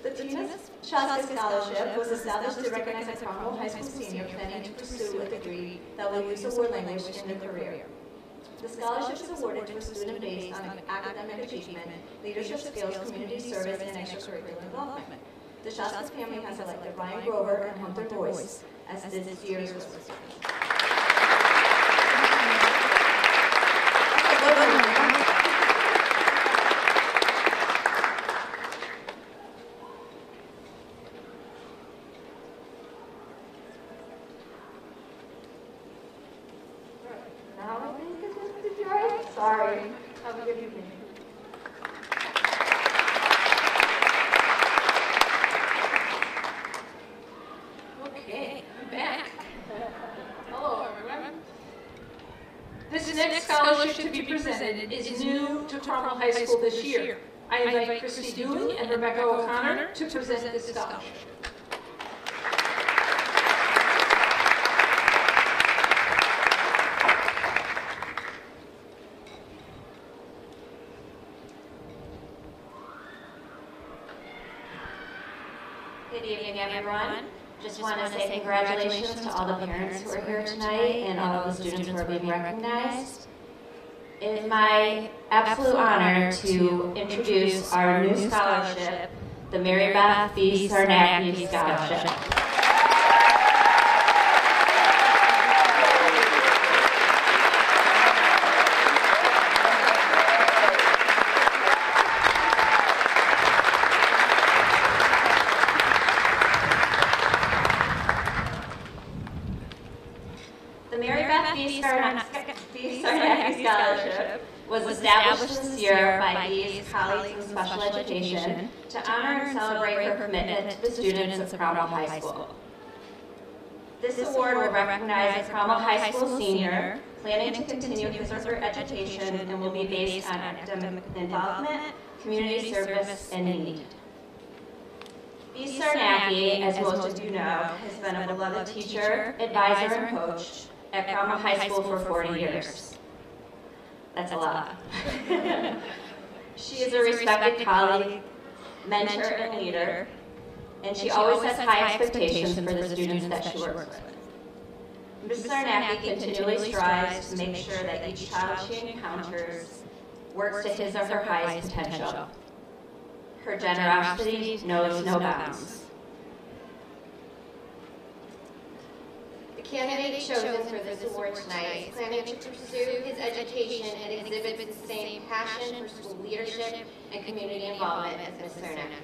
The Tina Ciac Scholarship was established to recognize a Cromwell High School senior planning to pursue a degree that will use the word language in their career. The scholarship is awarded to a student based on academic achievement, leadership skills, community service, and extracurricular involvement. The Husky family has elected Ryan Grover and Hunter Boyce as this year's recipients. Sorry. Have a good evening. Okay, I'm back. Hello, everyone. This next scholarship to be presented is new to Cromwell High School this year. I invite Christina Williams and Rebecca O'Connor to present this scholarship. Good evening, everyone. Just want to say congratulations to all the parents who are here tonight and all of the students who are being recognized. It is my absolute honor to introduce our new scholarship, the Mary Beth B. Sarnacki Scholarship. Sarnacki Scholarship was established this year by these colleagues in special education to honor and celebrate her commitment to the students of Cromwell High School. This award will recognize a Cromwell High School senior planning to continue his or her education and will be based on academic involvement, community service, and need. B. Sarnacki, as most of you know, has been a beloved teacher, advisor, and coach at Cromwell High School for 40 years. That's a lot. She is a respected colleague, mentor, and leader, and she always has high expectations for the students that she works with. Ms. Sarnacki continually strives to make sure that each child she encounters works to his or her highest potential. Her generosity knows no bounds. The candidate chosen for this award tonight is planning to pursue his education and exhibits the same passion for school leadership and community involvement as Ms. Sarnacki.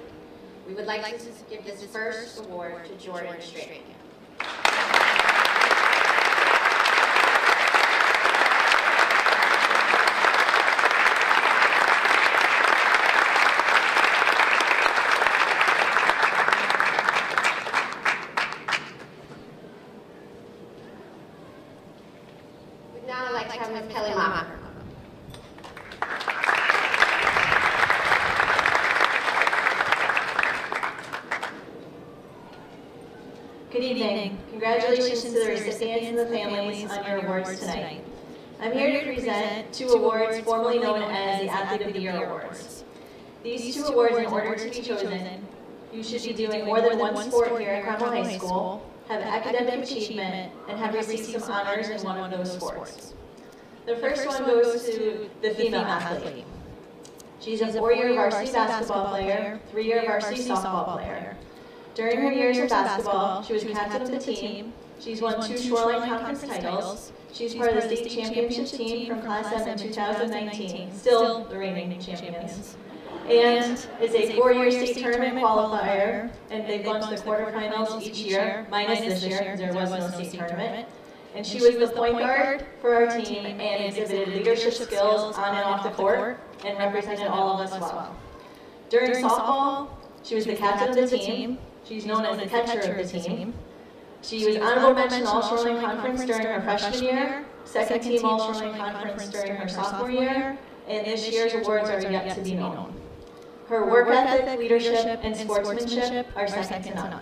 We would like to give this first award to Jordan Straight. Good evening. Congratulations to the recipients and the families on your awards tonight. I'm here to present 2 awards formerly known as the Athlete of the Year Awards. These 2 awards, in order to be chosen, you should be doing more than one sport here at Cromwell High School, have academic achievement, and have received some honors in one of those sports. The first one goes to the female athlete. She's a 4-year varsity basketball player, 3-year varsity softball player. During her years of basketball, she was captain of the team. She's won 2 Shoreline Conference titles. She's part of the state championship team from Class M in 2019, still the reigning champions. And is a 4-year state tournament qualifier, and they've gone to the quarterfinals each year, minus this year, because there was no state tournament. And she was the point guard for our team and exhibited leadership skills on and off the court and represented all of us well. During softball, she was the captain of the team. She's known as the catcher of the team. She was honorable mention All Shoreline Conference during her freshman year, second team All Shoreline Conference during her sophomore year, and this year's awards are yet to be known. Her work ethic, leadership, and sportsmanship are second to none.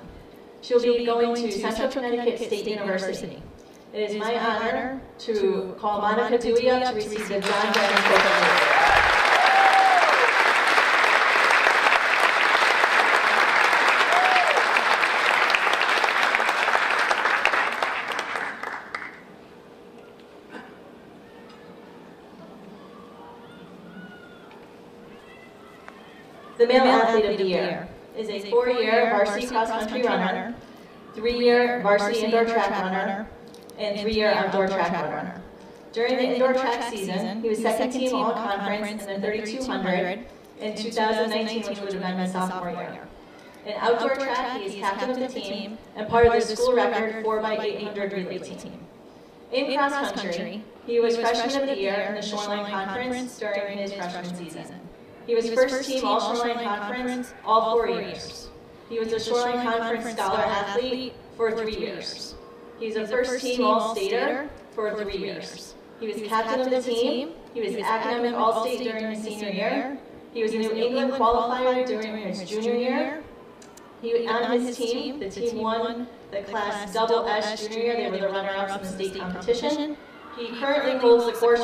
She'll be going to Central Connecticut State University. It is my honor to call Monica Dewey up to receive the John Jennings Award. The Male Athlete of the Year. is a 4-year varsity cross-country runner, 3-year varsity indoor track runner, and 3-year outdoor track runner. During the indoor track season, he was second team all-conference in the 3200 in 2019, which would have been his sophomore year. In outdoor track, he is captain of the team and part of the school record 4x800 relay team. In cross-country, he was freshman of the year in the Shoreline Conference during his freshman season. He was first team all-Shoreline Conference all 4 years. He was a Shoreline Conference Scholar Athlete for 3 years. He's a first team all-stater for 3 years. He was captain of the team. He was academic all-state during his senior year. He was a New England qualifier during his junior year. On his team, the team won the class double S junior year. They were the runner-ups in the state competition. He currently holds the course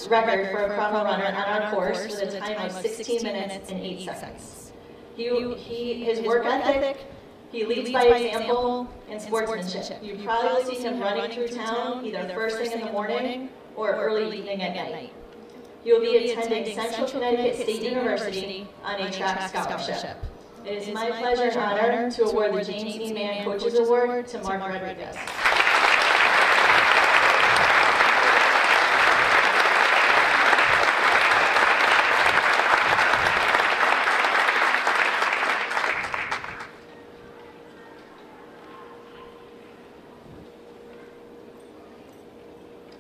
record for a Cromwell runner on our course with a time of 16 minutes and 8 seconds. His work ethic, he leads by example and sportsmanship. You probably see him running through town either first thing in the morning or early evening at night. He will be attending Central Connecticut State University on a track scholarship. It is my pleasure and honor to award the James E. Mann Coaches Award to Mark Rodriguez.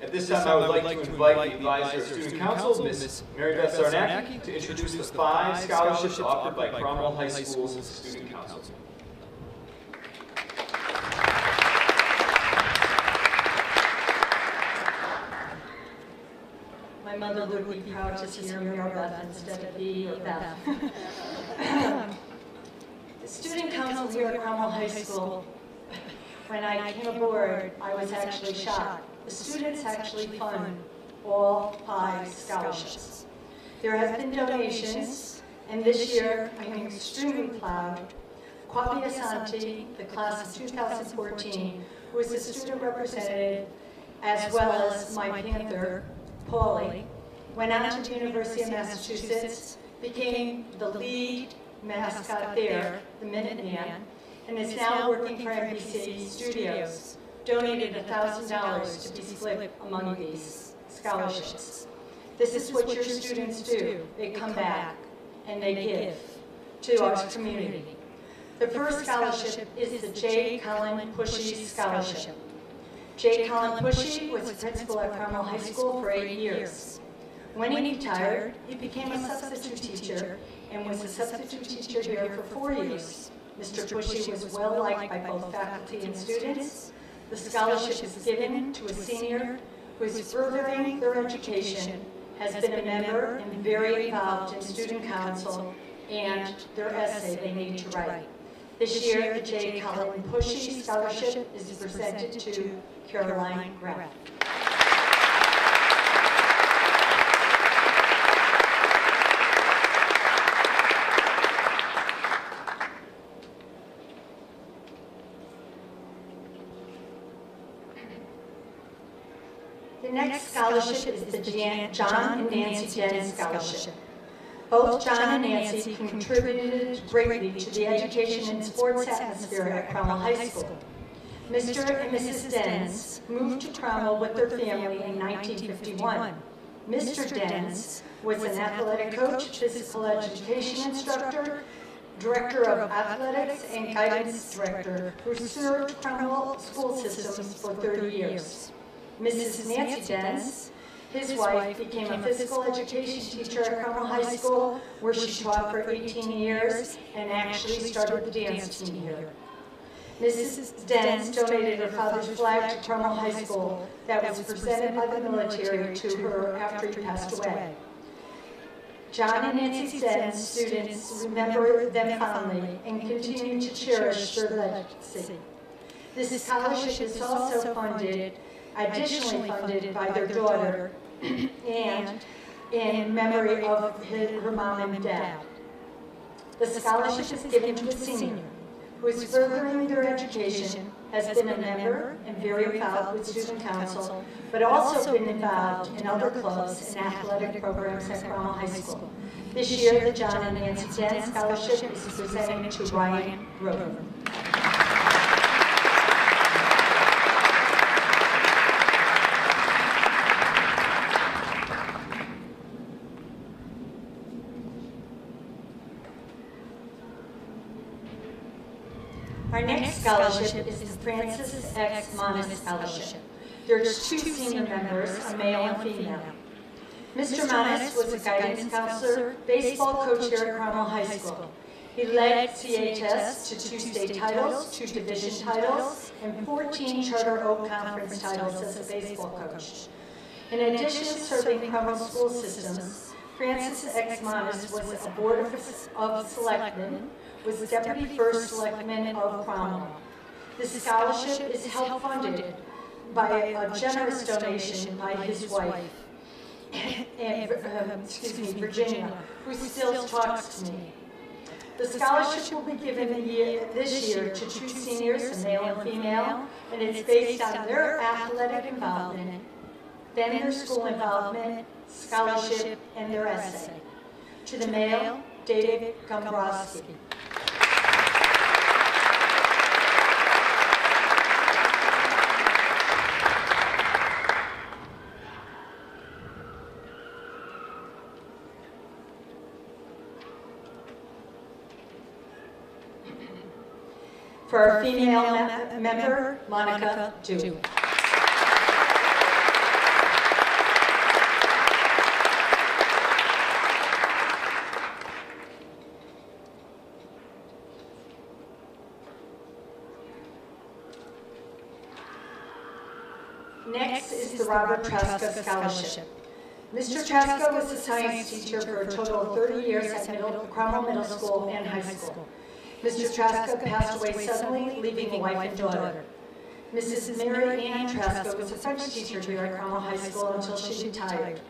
At this time, I would like to invite the advisor of Student Council, Ms. Mary Beth Zarnacki, to introduce the 5 scholarships offered by Cromwell High School's Student Council. My mother would be proud to see her Mary Beth instead of B or Beth. The Student Council here at Cromwell High School, when I came aboard, I was actually shocked. The students actually fund all 5 scholarships. There have been donations, and this year I'm extremely proud. Kwabi Asante, the class of 2014, who is the student representative, as well as my Panther, Paulie, went out to the University of Massachusetts, became the lead mascot there, the Minuteman, and is now working for NBC Studios. Donated $1,000 to be split among these scholarships. This is what your students do. They come back and they give to our community. The first scholarship is the J. Colin Pushy Scholarship. J. Colin Pushy was principal at Cromwell High School for 8 years. When he retired, he became a substitute teacher and was a substitute teacher here for 4 years. Mr. Pushy was well liked by both faculty and students. The scholarship is given to a senior who is furthering their education, has been a member and very involved in student council and their essay they need to write. This year, the J. Colin Pushy Scholarship is presented to Caroline Graff. The next scholarship is the John and Nancy Jennings Scholarship. Both John and Nancy contributed greatly to the education and sports atmosphere at Cromwell High School. Mr. and Mrs. Jennings moved to Cromwell with their family in 1951. Mr. Jennings was an athletic coach, physical education instructor, director of athletics, and guidance director who served Cromwell school systems for 30 years. Mrs. Nancy Jennings, his wife, became a physical education teacher at Cromwell High School, where she taught for 18 years and actually started the dance team here. Mrs. Jennings donated her father's flag to Cromwell High School that was presented by the military to her after he passed away. John and Nancy Jennings students remember them fondly and continue to cherish their legacy. This scholarship is also additionally funded by their daughter and in memory of her mom and dad. The scholarship is given to a senior who is furthering their education, has been a member and very involved with student council, but also been involved in other clubs and athletic programs at Cromwell High School. This year, the John and Nancy Dent Scholarship is presented to Ryan Rover. Our next scholarship is the Francis X. Monis Scholarship. There are two senior members, a male and female. Mr. Monis was a guidance counselor, baseball coach here at Cromwell High School. He led CHS to 2 state titles, 2 division titles, and 14 Charter Oak Conference titles as a baseball coach. In addition to serving Cromwell school systems, Francis X. Monis was a Board of Selectmen, was Deputy First Selectman of Cromwell. This scholarship is help funded by a generous donation by his wife, Virginia, who still talks to me. The scholarship will be given this year to 2 seniors, a male and female, and it's based on their athletic involvement, then their school involvement, scholarship, and their essay. To the male, David Gombrowski. For our female member, Monica Dew. Next is the Robert Traska Scholarship. Mr. Traska was a science teacher for a total of 30 years at Cromwell Middle School and High School. Mr. Traska passed away suddenly, leaving a wife and daughter. Mrs. Mary Ann Traska was a French teacher here at Cromwell High School until she retired.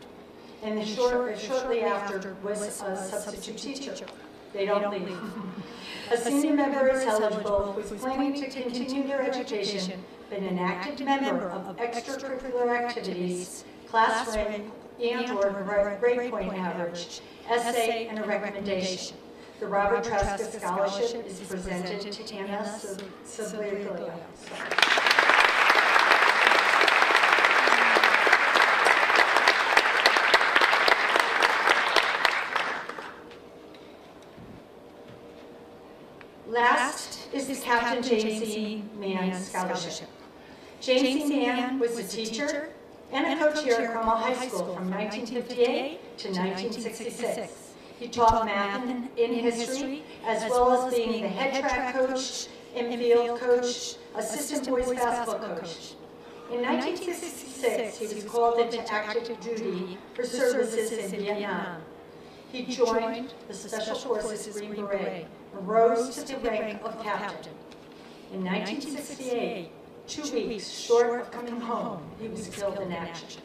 And shortly after was a substitute teacher. They don't leave. A senior member is eligible who is planning to continue their education, been an active member of extracurricular activities, class rank, and/or grade point average, essay, and a recommendation. The Robert Traska Scholarship is presented to Anna Sabliglio. Last is the Captain James E. Mann Scholarship. James E. Mann was a teacher and a coach here at Cromwell High School from 1958 to 1966. He taught math in history, as well as being the head track coach, infield coach, assistant boys basketball coach. In 1966, he was called into active duty for services in Vietnam. He joined the Special Forces Green Beret and rose to the rank of captain. In 1968, 2 weeks short of coming home, he was killed in action.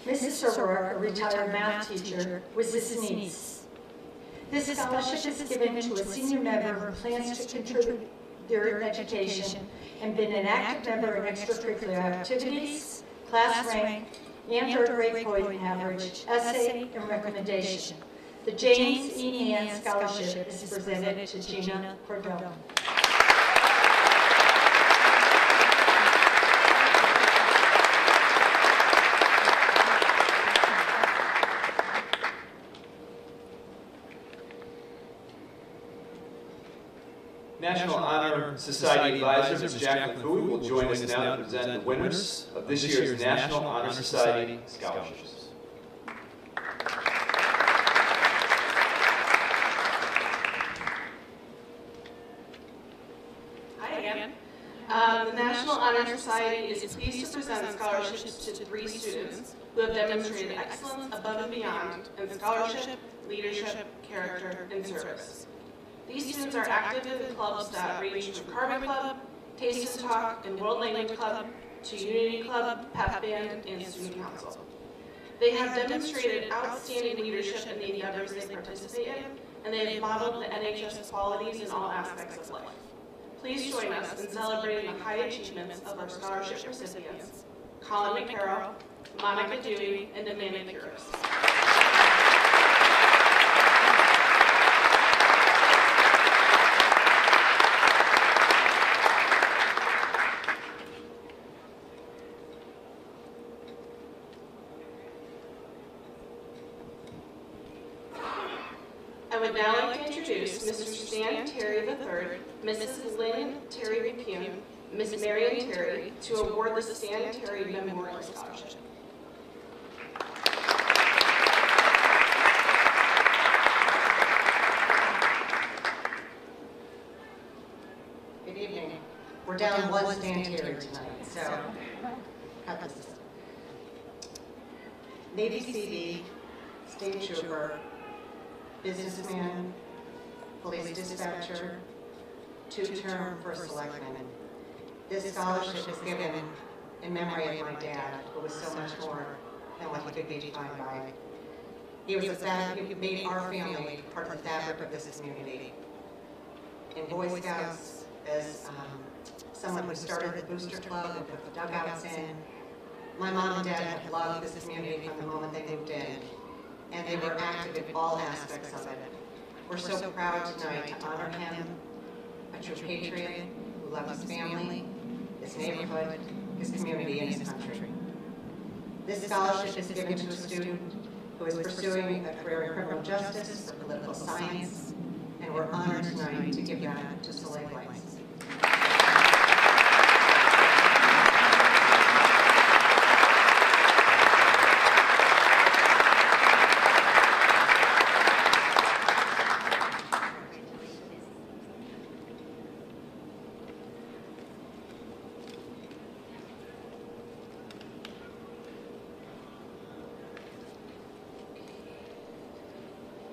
Mrs. Server, a retired math teacher, was his niece. This scholarship is given to a senior member who plans to contribute their education and been an active member in extracurricular activities, class rank, and/or grade point average, essay, and recommendation. The James E. Mann Scholarship is presented to Gina Cordell. National Honor Society Advisor, Ms. Jacqueline Hui, will join us now to present the winners of this year's National Honor Society scholarships. Hi again. The National Honor Society is pleased to present scholarships to 3 students who have demonstrated excellence above and beyond in scholarship, leadership, character, and service. These students are active in clubs that range from Carmen Club, Taste and Talk, and World Language Club, to Unity Club, Pep Band, and Student Council. They have demonstrated outstanding leadership in the endeavors they participate in, and they have modeled the NHS qualities in all aspects of life. Please join us in celebrating the high achievements of our scholarship recipients. Colin McCarroll, Monica Dewey, and Amanda Kuros. I would now like to introduce Mr. Stan Terry III, Mrs. Lynn Terry Repune, Ms. Marion Terry, to award the Stan Terry Memorial Scholarship. Good evening. We're down one Stan Terry tonight, so cut this. Navy CD, state trooper, businessman, police dispatcher, two-term first selectman. This scholarship is given in memory of my dad, who was so much more than what he could be defined by. He made our family part of the fabric of this community. In Boy Scouts, as someone who started the Booster Club and put the dugouts in, my mom and dad have loved this community from the moment they moved in, and they were active in all aspects of it. We're so proud tonight to honor him, a true patriot who loved his family, his neighborhood, his community, and his country. This scholarship is given to a student who is pursuing a career in criminal justice or political science, and we're honored tonight to give that to Soleil Weiss.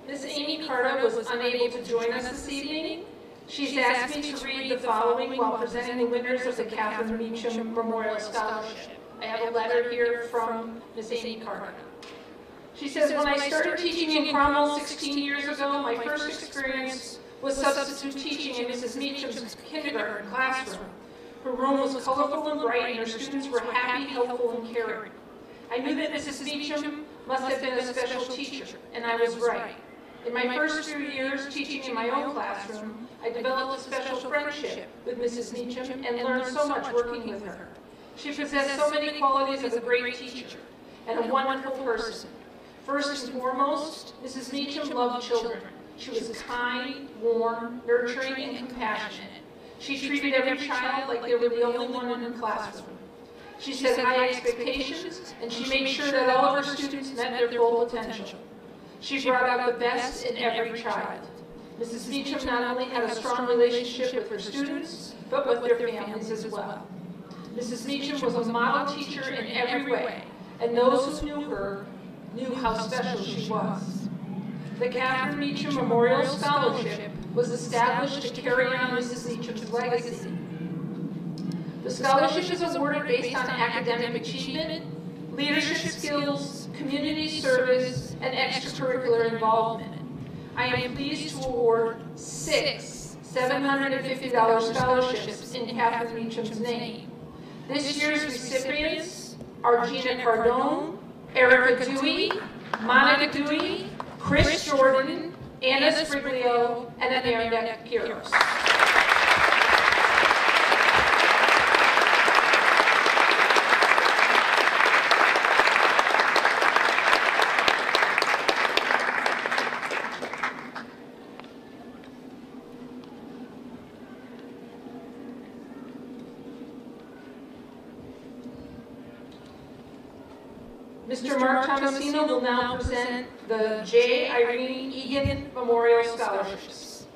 Miss Amy Carter was unable to join us this evening. She's asked me to read the following while presenting the winners of the Catherine Meacham Memorial Scholarship. I have a letter here from Miss Amy Carter. She says, when I started teaching in Cromwell 16 years ago, my first experience was substitute teaching in Mrs. Meacham's kindergarten classroom. Her room was colorful and bright, and her students were happy, helpful, and caring. I knew that Mrs. Meacham must have been a special teacher, and I was right. In my first few years teaching in my own classroom, I developed a special friendship with Mrs. Meacham and learned so much working with her. She possessed so many qualities of a great teacher and a wonderful person. First and foremost, Mrs. Meacham loved children. She was kind, warm, nurturing, and compassionate. She treated every child like they were the only one in her classroom. She set high expectations, and she made sure that all of her students met their full potential. She brought out the best in every child. Mrs. Meacham not only had a strong relationship with her students, but with their families as well. Mrs. Meacham was a model teacher in every way, and those who knew her knew how special she was. The Catherine Meacham Memorial Scholarship was established to carry on Mrs. Meacham's legacy. The scholarship is awarded based on academic achievement, leadership skills, community service, and extracurricular involvement. I am pleased to award 6 $750 scholarships in Catherine Meacham's name. This year's recipients are Gina Cardone, Erica Dewey, Monica Dewey, Chris Jordan, Anna Spriglio, and Amanda Kuros. Mr. Mark Tomasino will now present the J. Irene Egan Memorial Scholarships.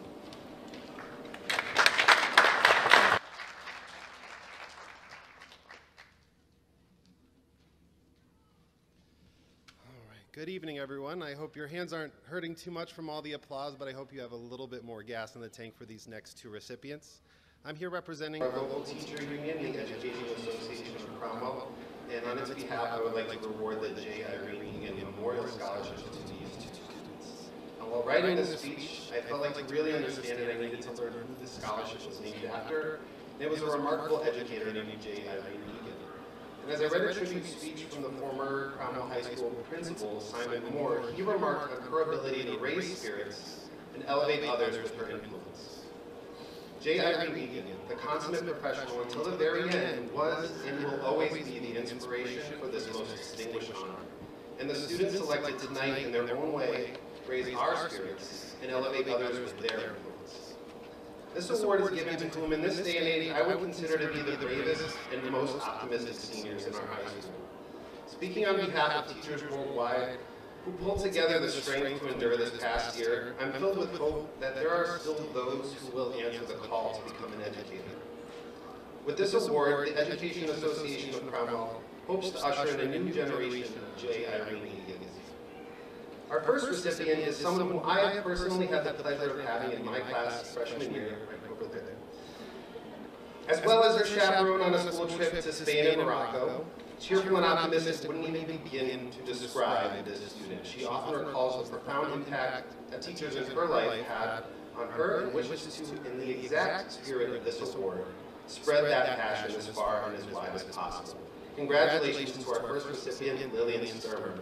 Good evening, everyone. I hope your hands aren't hurting too much from all the applause, but I hope you have a little bit more gas in the tank for these next 2 recipients. I'm here representing our local teacher union, the Educational Association of Cromwell, and on its behalf, I would like to reward the J. Irene Egan Memorial Scholarship to these 2 students. And while writing this speech, I felt like to really understand it, I needed to learn who this scholarship was named after. And it was a remarkable educator named J. Irene Egan. And as I read a tribute speech from the former Cromwell High School principal, Simon Moore, he remarked on her ability to raise spirits and elevate others with her influence. Irene, the consummate professional until the very end, was and will always be the inspiration for this most distinguished honor. And the students selected tonight in their own way raise our spirits and elevate others with their influence. This award is given to whom in this day and age I would consider to be the bravest and most optimistic seniors in our high school. Speaking on behalf of teachers worldwide who pulled together the strength to endure this past year, I'm filled with hope that there are still those who will answer the call to become an educator. With this award, the Education Association of Cromwell hopes to usher in a new generation of Irene. Our first recipient is someone who I have personally had the pleasure of having in my class freshman year, right over there. As well as her chaperone on a school trip to Spain and Morocco, cheerful and optimistic wouldn't even begin to describe this student. She often recalls the profound impact that teachers in her life had on her and wishes to, in the exact spirit of this award, spread that passion as far and as wide as possible. Congratulations to our first recipient, Lillian Sturmer.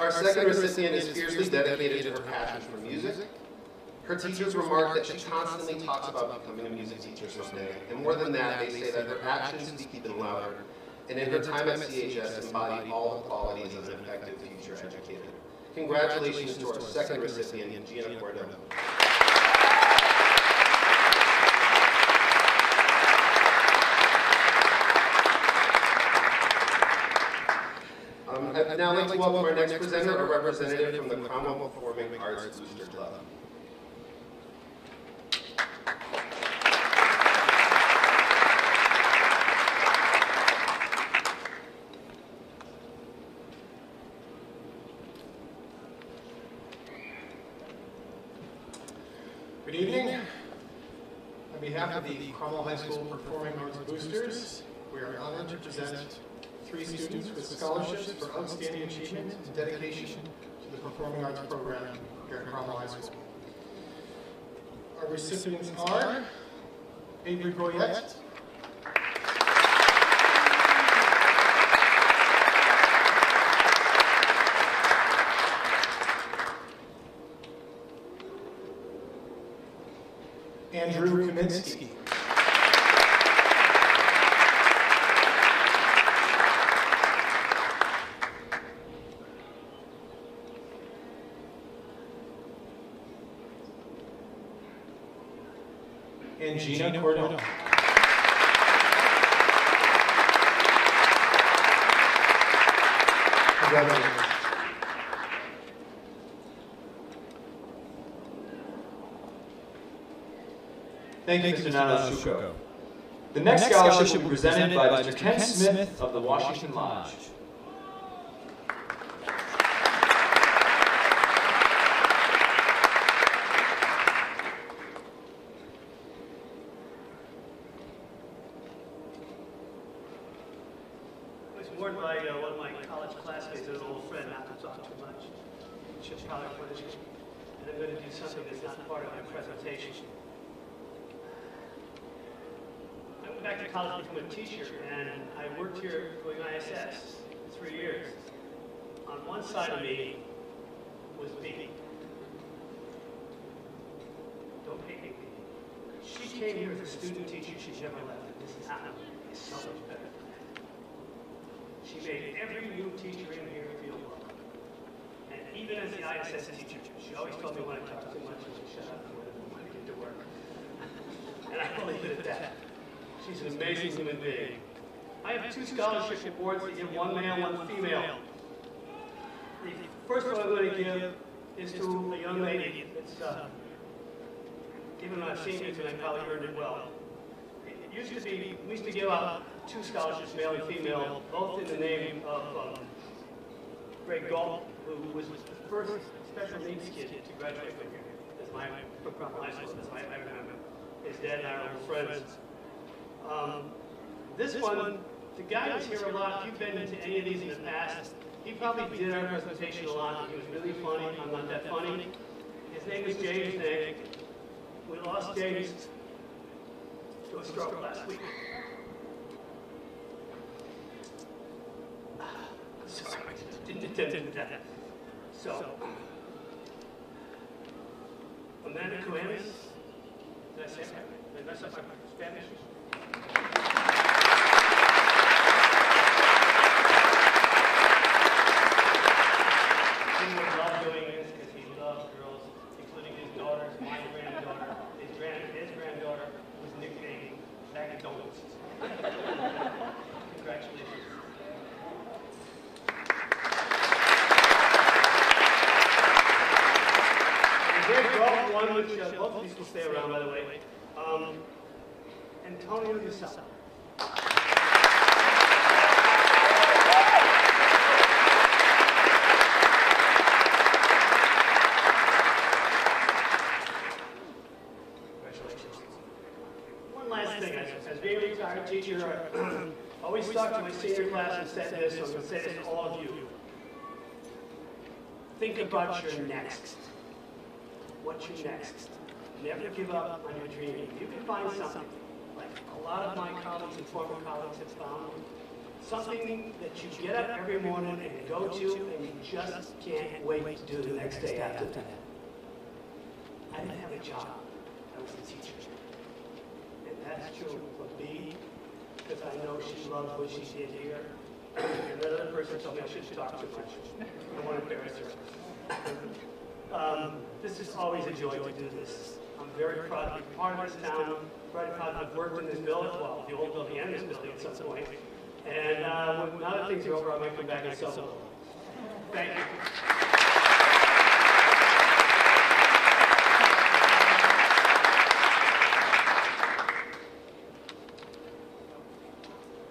Our second recipient is fiercely dedicated to her passion for music. Her teachers remark that she constantly talks about becoming a music teacher someday, and more than that, they say that her actions speak even louder, and in her time at CHS embody all the qualities of an effective future educator. Congratulations to our second recipient, Gina Cordova. I'd now like to welcome our next presenter, a representative from the Cromwell Performing Arts Booster Club. Good evening. On behalf of the Cromwell High School Performing Arts Boosters, we are honored to present 3 students with scholarships for outstanding achievement and dedication to the Performing Arts program here at Cromwell High School. Our recipients are Avery Goyette, Andrew Kaminsky, and Gina Cordova. Congratulations. Thank you, Mr. Nanoshuko. The next scholarship will be presented by Mr. Ken Smith of the Washington Lodge. I was warned by one of my college classmates, an old friend, not to talk too much. She'll probably punish me. And I'm going to do something that's not part of my presentation. I went back to college to become a teacher, and I worked here doing ISS for 3 years. On one side of me was B. Don't hate me. She came here as a student teacher. She never left. This is how it's so much better. She made every new teacher in here feel welcome. And even as the ISS teacher, she always told me when I talked too much, she shut up and let me get to work. And I will leave it at that. She's an amazing human being. I have 2 scholarship awards to give, one male, one female. The first one I'm going to give is to a young lady. It's given on a senior tonight, probably earned it well. It used to be, we used to give out 2 scholarships, male and female, both in the name of Greg Galt, who was the first special needs kid to graduate from here. That's my Cromwell High School, that's my, I remember. His dad and I are old friends. This one, the guy was here a lot. If you've been to any of these in the past, he probably did our presentation a lot. He was really funny. I'm not that funny. His name is James Nick. We lost James to a stroke last week. I'm sorry, didn't intend that. So, Amanda Cuevas, did I say it right? Did I mess up my Spanish? He would love doing this because he loves girls, including his daughters, my granddaughter, his granddaughter, who's nicknamed Bag of Donuts. Congratulations. And here's one which both of these will stay around, by the way. Antonio Yusel. As being a retired teacher, I always talk to my senior class and said this, so I'm going to say this to all of you. Think about your next. What's your next? Never give up on your dream. You can find something, like a lot of my colleagues and former colleagues have found, something that you get up every morning and go to, and you just can't wait to do the next day after that. I didn't have a job. I was a teacher. That's true for B, because I know she loves what she did here. And that other person told me I shouldn't talk too much. I don't want to embarrass her. This is always a joy to do this. I'm very proud to be part of this town, very proud to have worked in this building, well, the old building and this building at some point. And now that things are over, I might come back and sell them. Thank you.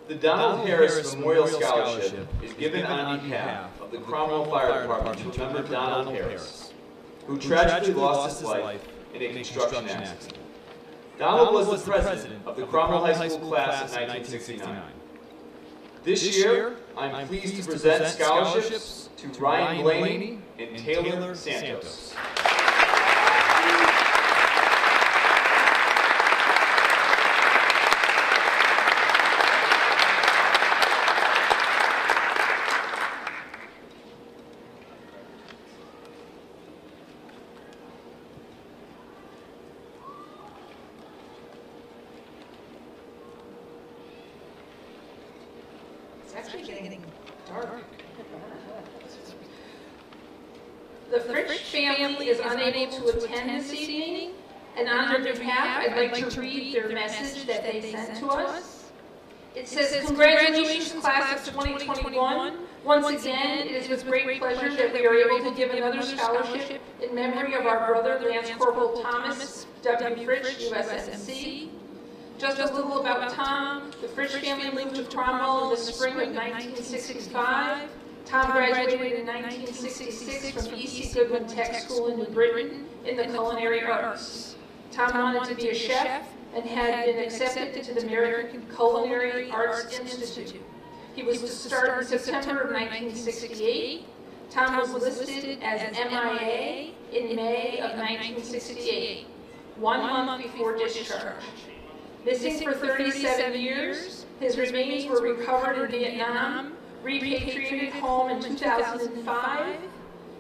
The Donald Harris Memorial Scholarship is given on behalf of the Cromwell Fire Department to remember Donald Harris, who tragically lost his life in a construction accident. Donald was the president of the Cromwell High School class of 1969. This year, I'm pleased to present scholarships to Ryan Blaney and Taylor Santos. The Fritsch family is unable to attend this evening, and on their behalf, I'd like to read their message that they sent to us. It says, "Congratulations, class of 2021. Once again, it is with great pleasure that we are able to give another scholarship in memory of our brother, Lance Corporal Thomas W. Fritsch, USMC. Just a little about Tom. The Fritsch family moved to Cromwell in the spring of 1965. Tom graduated in 1966 from E.C. Goodwin Tech School in New Britain in the culinary arts. Tom wanted to be a chef and had been accepted to the American Culinary Arts Institute. He was to start in September of 1968. Tom was listed as MIA in May of 1968, 1 month before discharge. Missing for 37 years, his remains were recovered in Vietnam, repatriated home in 2005.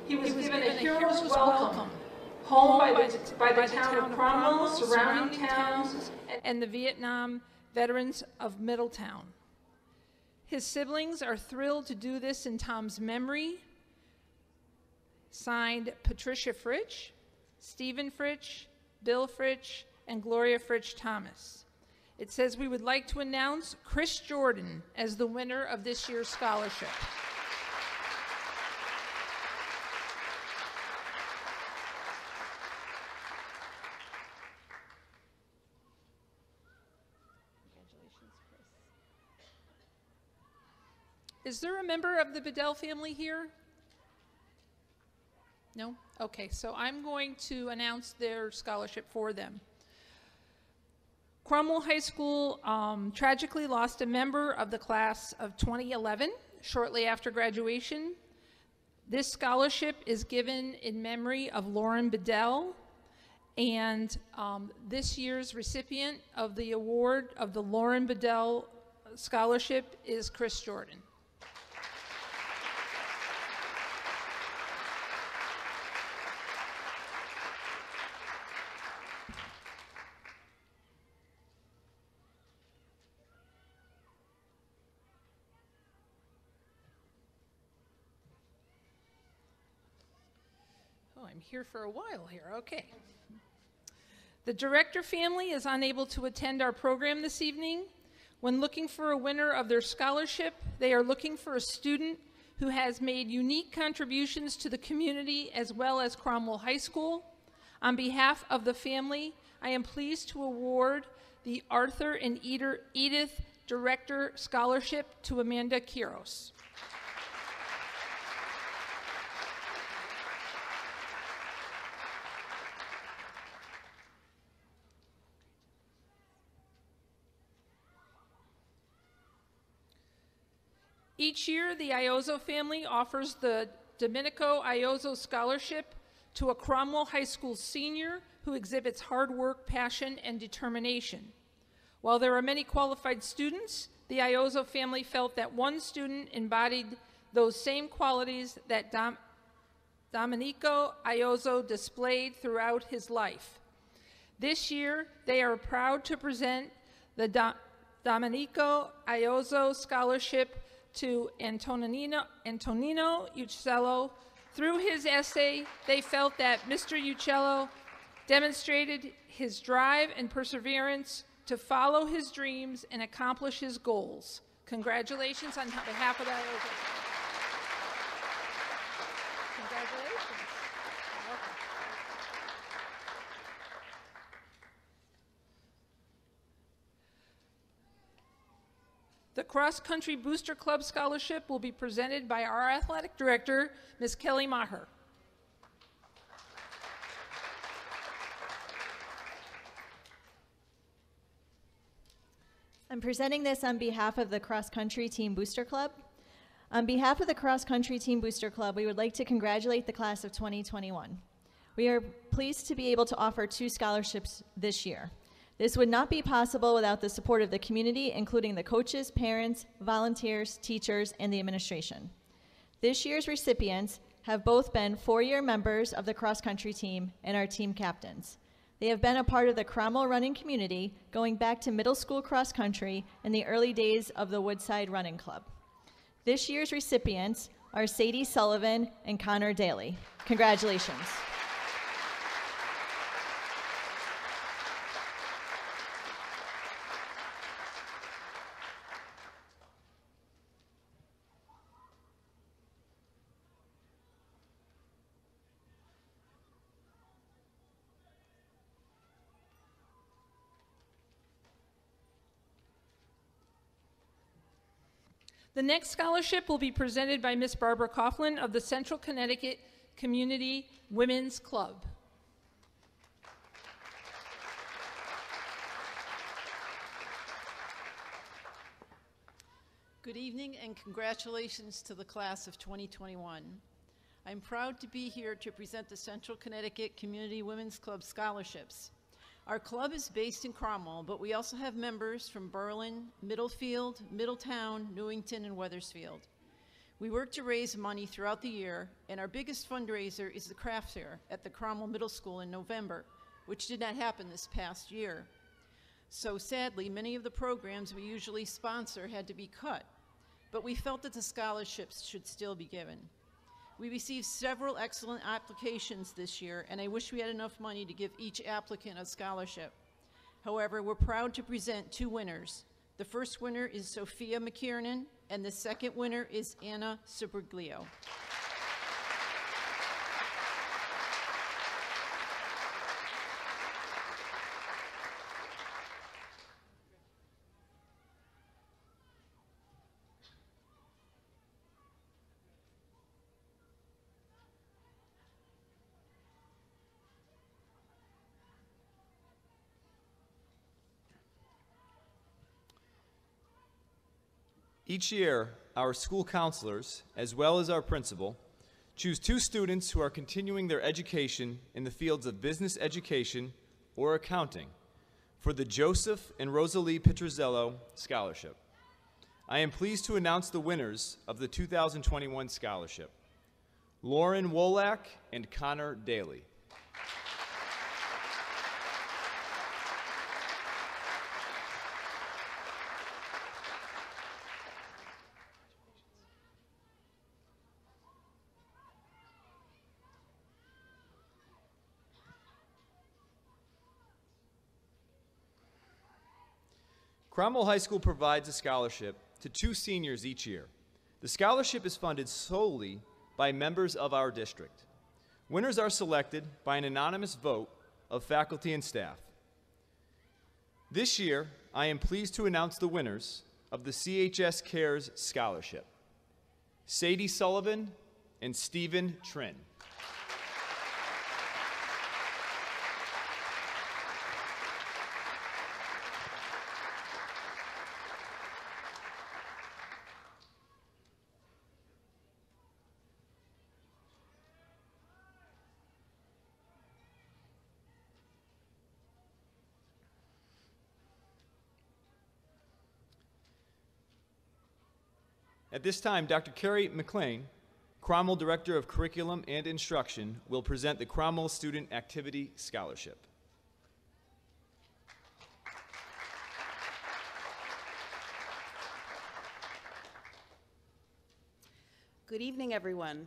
He was given a hero's welcome home by the town of Cromwell, surrounding towns, and the Vietnam veterans of Middletown. His siblings are thrilled to do this in Tom's memory. Signed, Patricia Fritsch, Stephen Fritsch, Bill Fritsch, and Gloria Fritsch Thomas. It says we would like to announce Chris Jordan as the winner of this year's scholarship. Is there a member of the Bedell family here? No? Okay, so I'm going to announce their scholarship for them. Cromwell High School tragically lost a member of the class of 2011 shortly after graduation. This scholarship is given in memory of Lauren Bedell, and this year's recipient of the award of the Lauren Bedell Scholarship is Chris Jordan. I'm here for a while here, okay. The director family is unable to attend our program this evening. When looking for a winner of their scholarship, they are looking for a student who has made unique contributions to the community as well as Cromwell High School. On behalf of the family, I am pleased to award the Arthur and Edith Director Scholarship to Amanda Quiros. Each year, the Iozzo family offers the Domenico Iozzo Scholarship to a Cromwell High School senior who exhibits hard work, passion, and determination. While there are many qualified students, the Iozzo family felt that one student embodied those same qualities that Domenico Iozzo displayed throughout his life. This year, they are proud to present the Domenico Iozzo Scholarship to Antonino Uccello. Through his essay, they felt that Mr. Uccello demonstrated his drive and perseverance to follow his dreams and accomplish his goals. Congratulations on behalf of the Iozzo. Congratulations. The Cross Country Booster Club Scholarship will be presented by our athletic director, Ms. Kelly Maher. I'm presenting this on behalf of the Cross Country Team Booster Club. On behalf of the Cross Country Team Booster Club, we would like to congratulate the class of 2021. We are pleased to be able to offer 2 scholarships this year. This would not be possible without the support of the community, including the coaches, parents, volunteers, teachers, and the administration. This year's recipients have both been 4-year members of the cross-country team and are team captains. They have been a part of the Cromwell running community going back to middle school cross-country in the early days of the Woodside Running Club. This year's recipients are Sadie Sullivan and Connor Daly. Congratulations. The next scholarship will be presented by Ms. Barbara Coughlin of the Central Connecticut Community Women's Club. Good evening and congratulations to the class of 2021. I'm proud to be here to present the Central Connecticut Community Women's Club scholarships. Our club is based in Cromwell, but we also have members from Berlin, Middlefield, Middletown, Newington, and Wethersfield. We work to raise money throughout the year, and our biggest fundraiser is the craft fair at the Cromwell Middle School in November, which did not happen this past year. So sadly, many of the programs we usually sponsor had to be cut, but we felt that the scholarships should still be given. We received several excellent applications this year, and I wish we had enough money to give each applicant a scholarship. However, we're proud to present 2 winners. The first winner is Sophia McKiernan, and the second winner is Anna Superglio. Each year, our school counselors, as well as our principal, Choose 2 students who are continuing their education in the fields of business education or accounting for the Joseph and Rosalie Petrozello Scholarship. I am pleased to announce the winners of the 2021 scholarship, Lauren Wolak and Connor Daly. Cromwell High School provides a scholarship to 2 seniors each year. The scholarship is funded solely by members of our district. Winners are selected by an anonymous vote of faculty and staff. This year, I am pleased to announce the winners of the CHS Cares Scholarship, Sadie Sullivan and Stephen Trin. At this time, Dr. Carrie McLean, Cromwell Director of Curriculum and Instruction, will present the Cromwell Student Activity Scholarship. Good evening, everyone.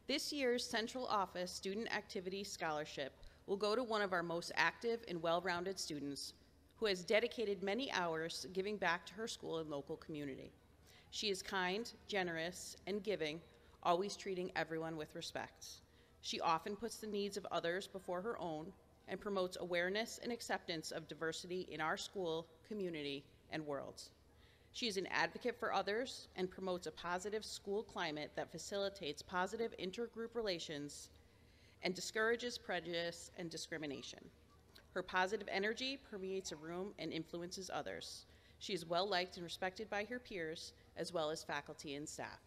This year's Central Office Student Activity Scholarship will go to one of our most active and well-rounded students who has dedicated many hours giving back to her school and local community. She is kind, generous, and giving, always treating everyone with respect. She often puts the needs of others before her own and promotes awareness and acceptance of diversity in our school, community, and world. She is an advocate for others and promotes a positive school climate that facilitates positive intergroup relations and discourages prejudice and discrimination. Her positive energy permeates a room and influences others. She is well liked and respected by her peers, as well as faculty and staff.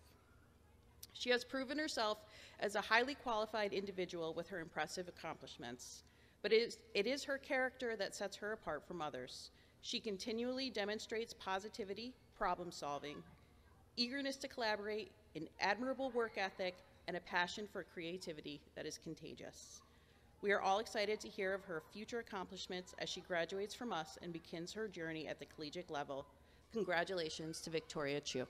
She has proven herself as a highly qualified individual with her impressive accomplishments, but it is her character that sets her apart from others. She continually demonstrates positivity, problem solving, eagerness to collaborate, an admirable work ethic, and a passion for creativity that is contagious. We are all excited to hear of her future accomplishments as she graduates from us and begins her journey at the collegiate level. Congratulations to Victoria Chu.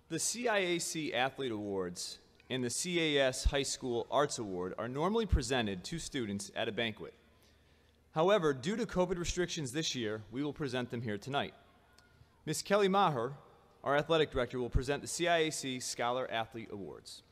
The CIAC Athlete Awards and the CAS High School Arts Award are normally presented to students at a banquet. However, due to COVID restrictions this year, we will present them here tonight. Ms. Kelly Maher, our athletic director, will present the CIAC Scholar Athlete Awards.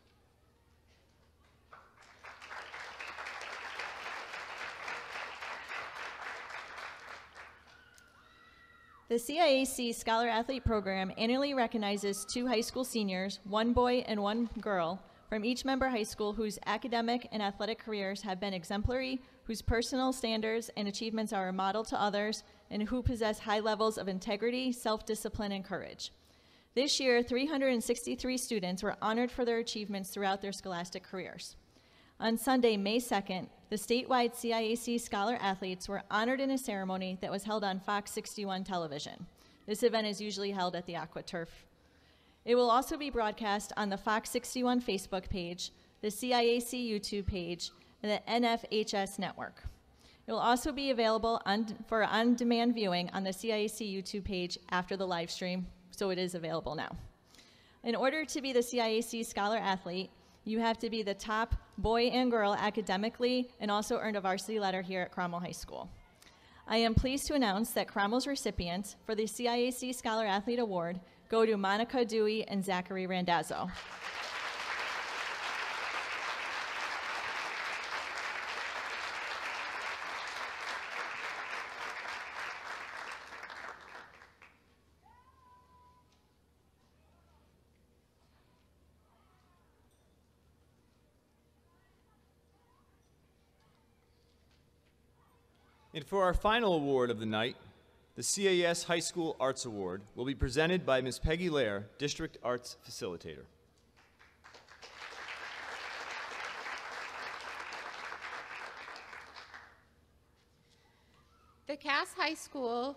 The CIAC Scholar Athlete Program annually recognizes 2 high school seniors, 1 boy and 1 girl, from each member high school whose academic and athletic careers have been exemplary, whose personal standards and achievements are a model to others, and who possess high levels of integrity, self-discipline, and courage. This year, 363 students were honored for their achievements throughout their scholastic careers. On Sunday, May 2nd, the statewide CIAC Scholar Athletes were honored in a ceremony that was held on Fox 61 television. This event is usually held at the AquaTurf. It will also be broadcast on the Fox 61 Facebook page, the CIAC YouTube page, and the NFHS network. It will also be available for on-demand viewing on the CIAC YouTube page after the live stream, so it is available now. In order to be the CIAC Scholar Athlete, you have to be the top boy and girl academically and also earned a varsity letter here at Cromwell High School. I am pleased to announce that Cromwell's recipients for the CIAC Scholar Athlete Award go to Monica Dewey and Zachary Randazzo. And for our final award of the night, the CAS High School Arts Award will be presented by Ms. Peggy Lair, District Arts Facilitator. The Cass High School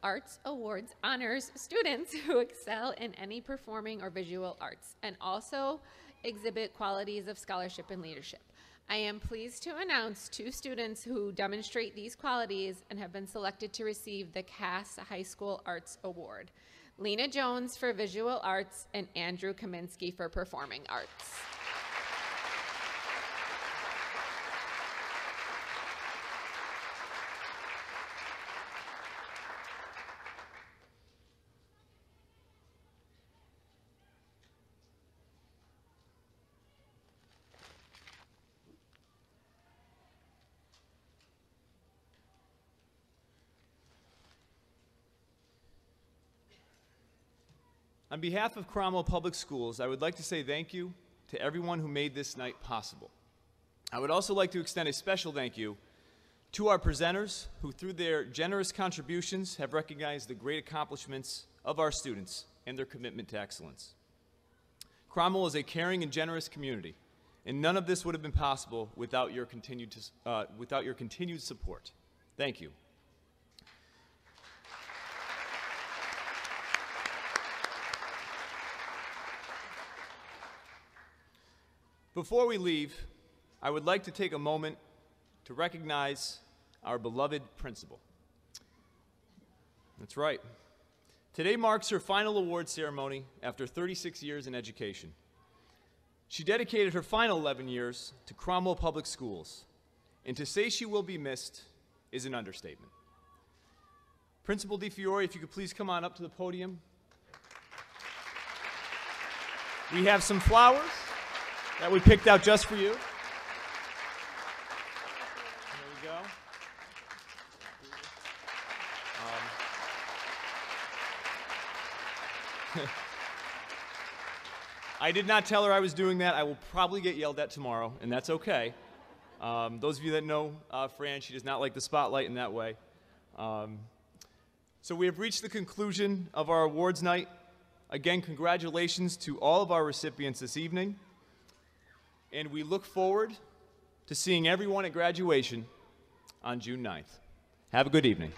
Arts Awards honors students who excel in any performing or visual arts and also exhibit qualities of scholarship and leadership. I am pleased to announce 2 students who demonstrate these qualities and have been selected to receive the Cass High School Arts Award. Lena Jones for visual arts and Andrew Kaminsky for performing arts. On behalf of Cromwell Public Schools, I would like to say thank you to everyone who made this night possible. I would also like to extend a special thank you to our presenters who, through their generous contributions, have recognized the great accomplishments of our students and their commitment to excellence. Cromwell is a caring and generous community, and none of this would have been possible without your continued support. Thank you. Before we leave, I would like to take a moment to recognize our beloved principal. That's right. Today marks her final award ceremony after 36 years in education. She dedicated her final 11 years to Cromwell Public Schools, and to say she will be missed is an understatement. Principal DiFiore, if you could please come on up to the podium. We have some flowers that we picked out just for you. There we go. I did not tell her I was doing that. I will probably get yelled at tomorrow, and that's okay. Those of you that know Fran, she does not like the spotlight in that way. So we have reached the conclusion of our awards night. Again, congratulations to all of our recipients this evening. And we look forward to seeing everyone at graduation on June 9th. Have a good evening.